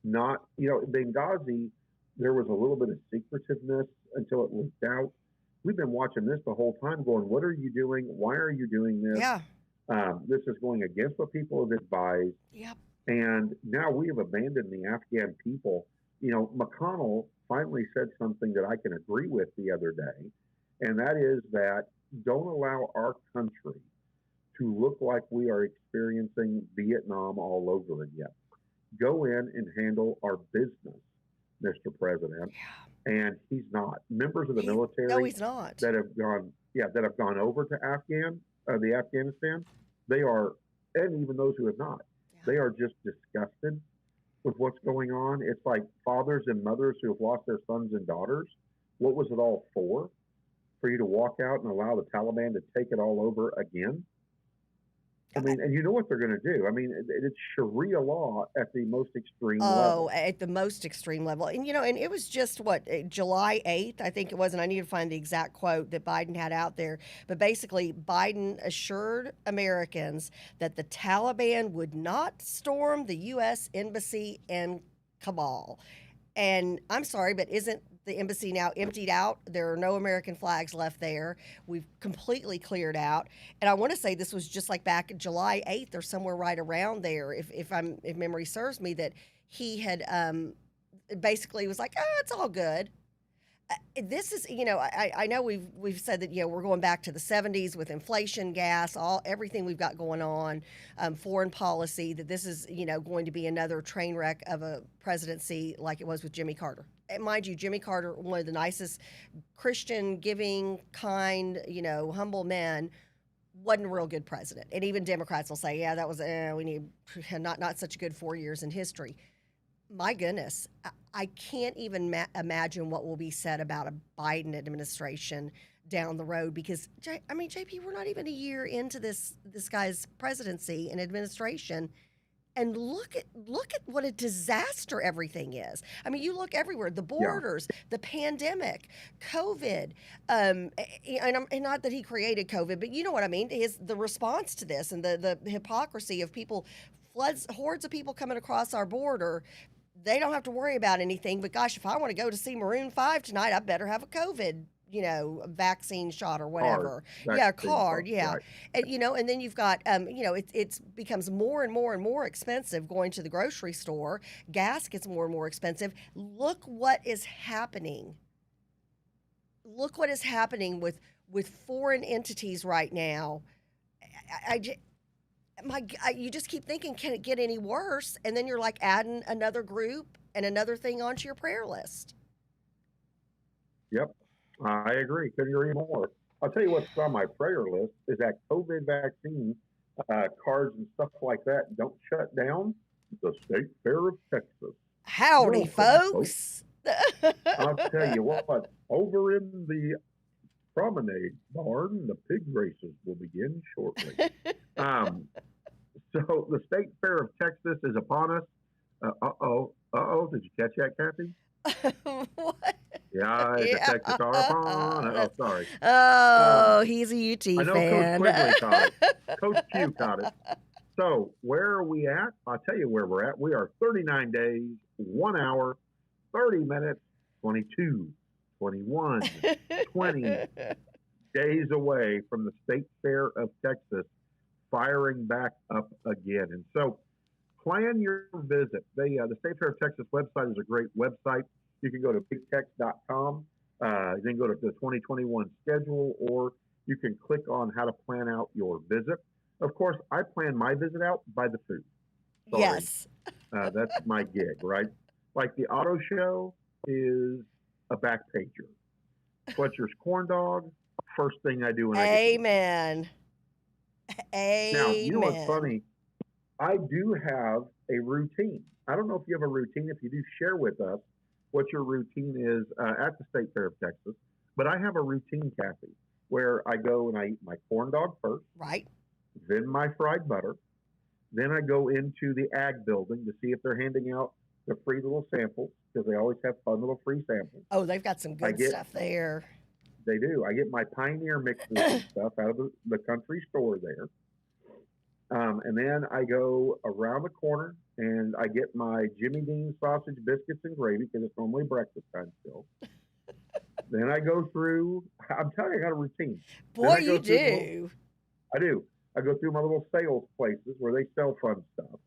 not, Benghazi, there was a little bit of secretiveness until it leaked out. We've been watching this the whole time going, what are you doing? Why are you doing this? Yeah. This is going against what people have advised. Yep. And now we have abandoned the Afghan people. McConnell finally said something that I can agree with the other day, and that is that don't allow our country to look like we are experiencing Vietnam all over again. Go in and handle our business, Mr. President. And he's not. Members of the No, military he's not. that have gone over to the Afghanistan, they are, and even those who have not, they are just disgusted with what's going on. It's like fathers and mothers who have lost their sons and daughters. What was it all for? For you to walk out and allow the Taliban to take it all over again? I mean, and you know what they're going to do. I mean, it's Sharia law at the most extreme level. Oh, at the most extreme level. And, and it was just July 8th, I think it was. And I need to find the exact quote that Biden had out there. But basically, Biden assured Americans that the Taliban would not storm the U.S. embassy in Kabul. And I'm sorry, but isn't the embassy now emptied out? There are no American flags left there. We've completely cleared out. And I want to say this was just like back July 8th or somewhere right around there, if memory serves me, that he had basically was like, oh, it's all good. This is, I know we've said that, we're going back to the 70s with inflation, gas, everything we've got going on, foreign policy, that this is, going to be another train wreck of a presidency like it was with Jimmy Carter. And mind you, Jimmy Carter, one of the nicest Christian, giving, kind, humble men, wasn't a real good president. And even Democrats will say, yeah, that was, we need not such a good 4 years in history. My goodness, I can't even imagine what will be said about a Biden administration down the road because, JP, we're not even a year into this guy's presidency and administration, and look at what a disaster everything is. I mean, you look everywhere, the borders, the pandemic, COVID, and not that he created COVID, but you know what I mean, the response to this and the hypocrisy of people, hordes of people coming across our border. They don't have to worry about anything, but gosh, if I want to go to see Maroon 5 tonight, I better have a COVID, vaccine shot or whatever. Card. Yeah. Right. And then you've got, it becomes more and more and more expensive going to the grocery store. Gas gets more and more expensive. Look what is happening. Look what is happening with foreign entities right now. You just keep thinking, can it get any worse? And then you're like adding another group and another thing onto your prayer list. Yep, I agree. Couldn't agree more. I'll tell you what's on my prayer list is that COVID vaccine cards and stuff like that don't shut down the State Fair of Texas. Howdy, folks. I'll tell you what, over in the promenade barn, the pig races will begin shortly. So the State Fair of Texas is upon us. Did you catch that, Kathy? What? Yeah, the Texas are upon us. Oh, sorry. Oh, he's a UT fan. I know Coach Quigley caught it. Coach Q caught it. So where are we at? I'll tell you where we're at. We are 39 days, 1 hour, 30 minutes, 22, 21, 20 days away from the State Fair of Texas firing back up again. And so plan your visit. The State Fair of Texas website is a great website. You can go to bigtex.com. You can go to the 2021 schedule, or you can click on how to plan out your visit. Of course, I plan my visit out by the food. Sorry. Yes. That's my gig, right? Like the auto show is a back pager. Fletcher's corn dog, first thing I do when Amen. Amen. Now, you know what's funny? I do have a routine. I don't know if you have a routine. If you do, share with us what your routine is at the State Fair of Texas. But I have a routine, Kathy, where I go and I eat my corn dog first. Right. Then my fried butter. Then I go into the ag building to see if they're handing out the free little samples, because they always have fun little free samples. Oh, they've got some good stuff there. They do. I get my Pioneer mixes and stuff out of the country store there. And then I go around the corner and I get my Jimmy Dean sausage, biscuits, and gravy, because it's normally breakfast time still. Then I go through, I'm telling you, I got a routine. Boy, you do. I do. I go through my little sales places where they sell fun stuff.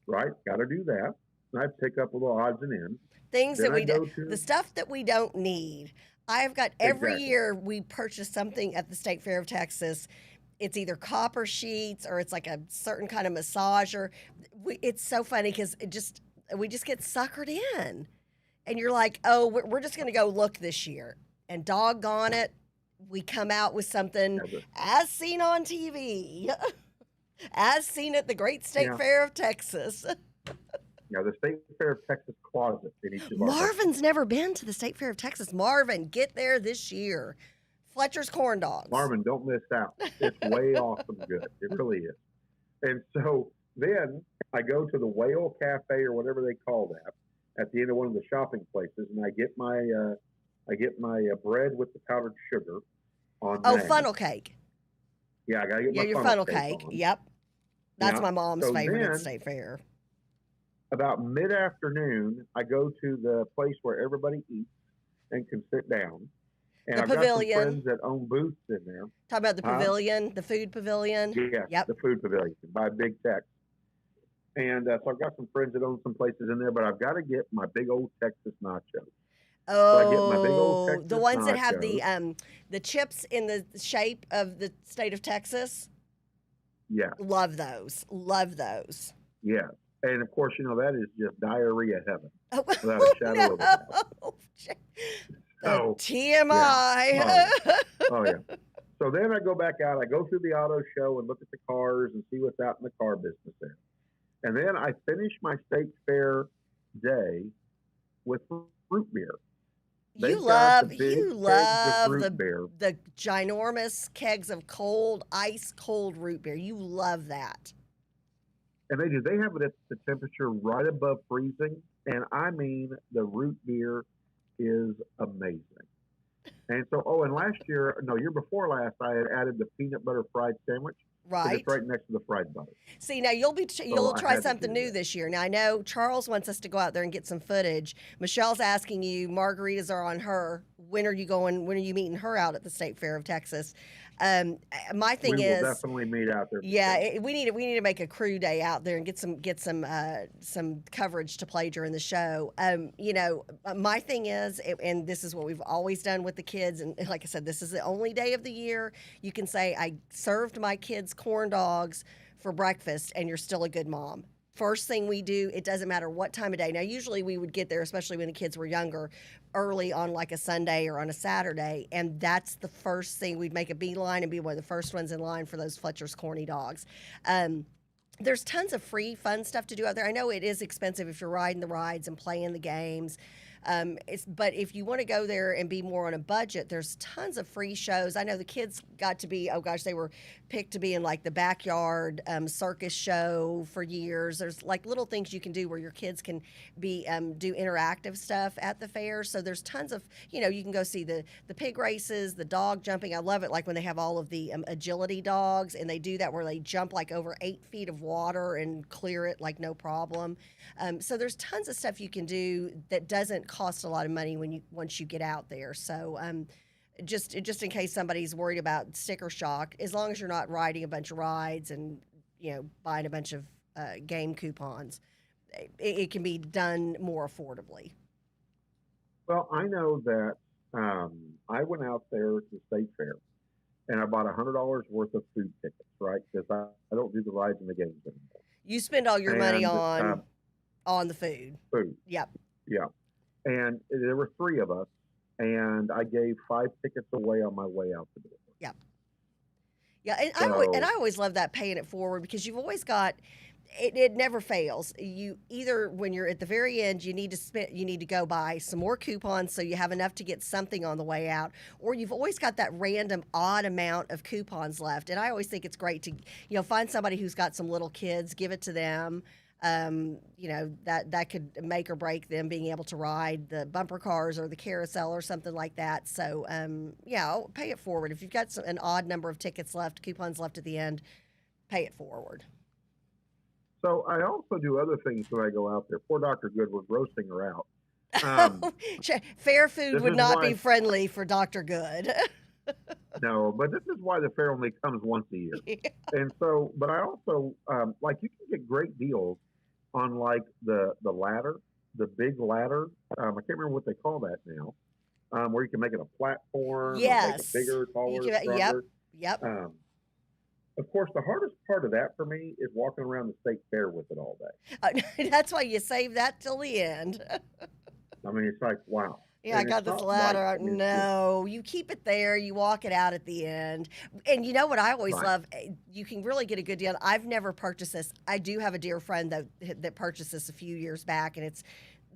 right? Got to do that. And I pick up a little odds and ends. Things Then that I we go do, to the stuff that we don't need. I've got every exactly. year we purchase something at the State Fair of Texas. It's either copper sheets or it's like a certain kind of massager. It's so funny because we just get suckered in, and you're like, oh, we're just gonna go look this year, and doggone it, we come out with something Yeah, as seen on TV, as seen at the Great State yeah, Fair of Texas. yeah. The State Fair of Texas closet in each of our homes. Marvin's never been to the State Fair of Texas. Marvin, get there this year. Fletcher's Corn Dogs. Marvin, don't miss out. It's way awesome good. It really is. And so then I go to the Whale Cafe or whatever they call that at the end of one of the shopping places, and I get my bread with the powdered sugar on. Oh, that. funnel cake. Yeah, I gotta get Yeah, my your funnel cake. on. Yep. That's Yeah. my mom's So favorite at the then, State Fair. about mid-afternoon, I go to the place where everybody eats and can sit down. And The I've got some pavilion. friends that own booths in there. Talk about the Huh? pavilion, the food pavilion. Yes, Yep. the food pavilion by Big Tex. And so I've got some friends that own some places in there, but I've got to get my big old Texas nachos. So I get my big old Oh, Texas the ones that have nachos. the chips in the shape of the state of Texas. Yeah, Love those. Love those. yeah. And of course, that is just diarrhea heaven, Oh, without a shadow of a doubt. no. So, TMI. oh yeah. So then I go back out. I go through the auto show and look at the cars and see what's out in the car business there. And then I finish my state fair day with root beer. They've got the big kegs of root beer. the ginormous kegs of ice cold root beer. You love that. And they do. They have it at the temperature right above freezing. And I mean, the root beer is amazing. And so, year before last, I had added the peanut butter fried sandwich. Right. It's right next to the fried butter. See, now you'll I try had to something do new that. this year. Now I know Charles wants us to go out there and get some footage. Michelle's asking you, margaritas are on her. When are you going? When are you meeting her out at the State Fair of Texas? My thing we is, will definitely meet out there. yeah, we need to make a crew day out there and get some coverage to play during the show. My thing is, and this is what we've always done with the kids, and like I said, this is the only day of the year you can say I served my kids corn dogs for breakfast, and you're still a good mom. First thing we do, it doesn't matter what time of day. Now, usually we would get there, especially when the kids were younger, early on like a Sunday or on a Saturday, and that's the first thing. We'd make a beeline and be one of the first ones in line for those Fletcher's Corny Dogs. There's tons of free, fun stuff to do out there. I know it is expensive if you're riding the rides and playing the games. But if you want to go there and be more on a budget, there's tons of free shows. I know the kids got to be, they were picked to be in like the backyard circus show for years. There's like little things you can do where your kids can be do interactive stuff at the fair. So there's tons of, you can go see the pig races, the dog jumping. I love it, like when they have all of the agility dogs and they do that where they jump like over 8 feet of water and clear it like no problem. So there's tons of stuff you can do that doesn't cost a lot of money once you get out there. So just in case somebody's worried about sticker shock, as long as you're not riding a bunch of rides and buying a bunch of game coupons, it can be done more affordably. Well, I know that I went out there to the state fair and I bought $100 worth of food tickets, right? Because I don't do the rides and the games anymore. You spend all your money on the food. Food. Yep. Yeah. And there were 3 of us, and I gave 5 tickets away on my way out the door. Yep. Yeah, and I always love that paying it forward because you've always got it never fails. You either when you're at the very end, you need to go buy some more coupons so you have enough to get something on the way out, or you've always got that random odd amount of coupons left. And I always think it's great to find somebody who's got some little kids, give it to them. That could make or break them being able to ride the bumper cars or the carousel or something like that. So, I'll pay it forward. If you've got an odd number of tickets left, coupons left at the end, pay it forward. So I also do other things when I go out there. Poor Dr. Good, we're grossing her out. Fair food would not be why, friendly for Dr. Good. No, but this is why the fair only comes once a year. Yeah. And so, but I also, you can get great deals on like the ladder, the big ladder. I can't remember what they call that now. Where you can make it a platform, or make it Yes. bigger, taller, Yep. stronger. Yep. Of course, the hardest part of that for me is walking around the state fair with it all day. That's why you save that till the end. I mean, it's like, wow. Yeah, I And got it's this not ladder. like, I mean, No, you keep it there. You walk it out at the end. And you know what I always Right. love? You can really get a good deal. I've never purchased this. I do have a dear friend that purchased this a few years back, and it's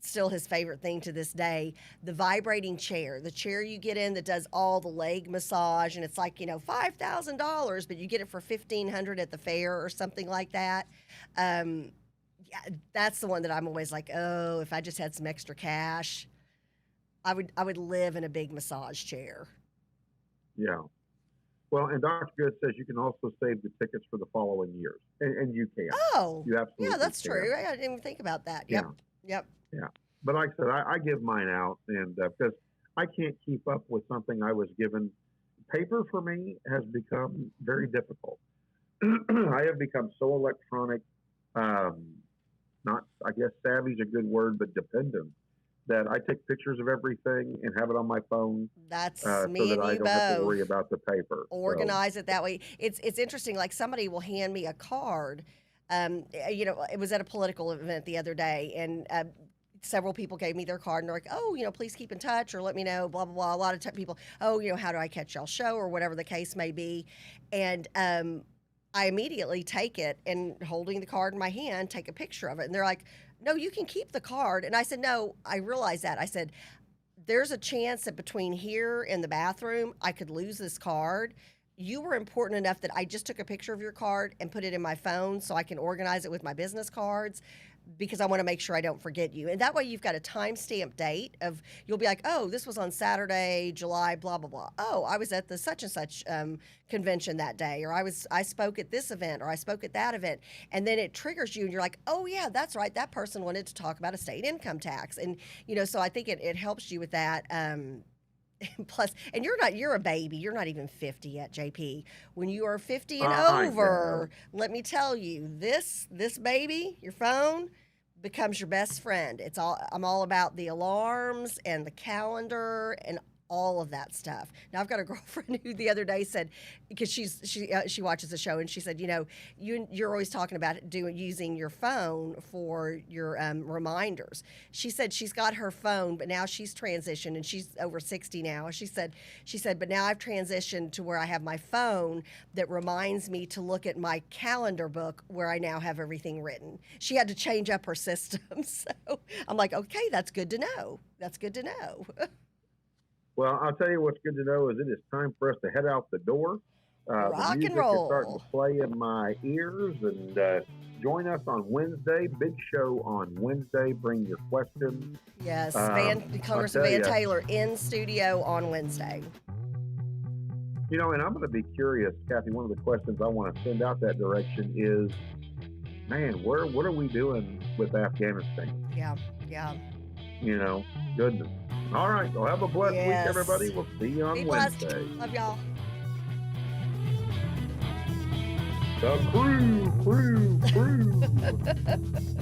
still his favorite thing to this day. The vibrating chair, the chair you get in that does all the leg massage, and it's like, $5,000, but you get it for $1,500 at the fair or something like that. Yeah, that's the one that I'm always like, oh, if I just had some extra cash. I would live in a big massage chair. yeah. Well, and Dr. Good says you can also save the tickets for the following years, and you can. Oh, You absolutely yeah, that's can. true. I didn't even think about that. Yeah. Yep. Yeah. But like I said, I give mine out, and because I can't keep up with something I was given. Paper for me has become very difficult. I have become so electronic, not, I guess savvy is a good word, but dependent, that I take pictures of everything and have it on my phone That's so me that and I you don't have to worry both. about the paper. So, Organize it that way. It's interesting. Like somebody will hand me a card. It was at a political event the other day, and several people gave me their card, and they're like, "Oh, please keep in touch or let me know." Blah blah blah. A lot of people, "Oh, how do I catch y'all show?" or whatever the case may be, and I immediately take it and holding the card in my hand, take a picture of it, and they're like, "No, you can keep the card." And I said, "No, I realize that." I said, there's a chance that between here and the bathroom, I could lose this card. You were important enough that I just took a picture of your card and put it in my phone so I can organize it with my business cards because I want to make sure I don't forget you. And that way you've got a timestamp date of, you'll be like, oh, this was on Saturday, July, blah, blah, blah. Oh, I was at the such and such convention that day, or I spoke at this event, or I spoke at that event. And then it triggers you and you're like, oh yeah, that's right. That person wanted to talk about a state income tax. And, so I think it helps you with that. Plus, and you're a baby. You're not even 50 yet, JP. When you are 50 and over, let me tell you, this baby, your phone, becomes your best friend. I'm all about the alarms and the calendar and all of that stuff. Now I've got a girlfriend who the other day said, because she watches the show, and she said, you're always talking about using your phone for your reminders. She said she's got her phone, but now she's transitioned, and she's over 60 now. She said, but now I've transitioned to where I have my phone that reminds me to look at my calendar book where I now have everything written. She had to change up her system. So I'm like, okay, that's good to know. That's good to know. Well, I'll tell you what's good to know is it is time for us to head out the door. Rock the music and roll. is starting to play in my ears, and join us on Wednesday. Big show on Wednesday. Bring your questions. Yes, Congressman Van Taylor in studio on Wednesday. And I'm going to be curious, Kathy. One of the questions I want to send out that direction is, man, what are we doing with Afghanistan? Yeah. Goodness. All right. Well, have a blessed week, everybody. We'll see you on Wednesday. Love y'all. The crew.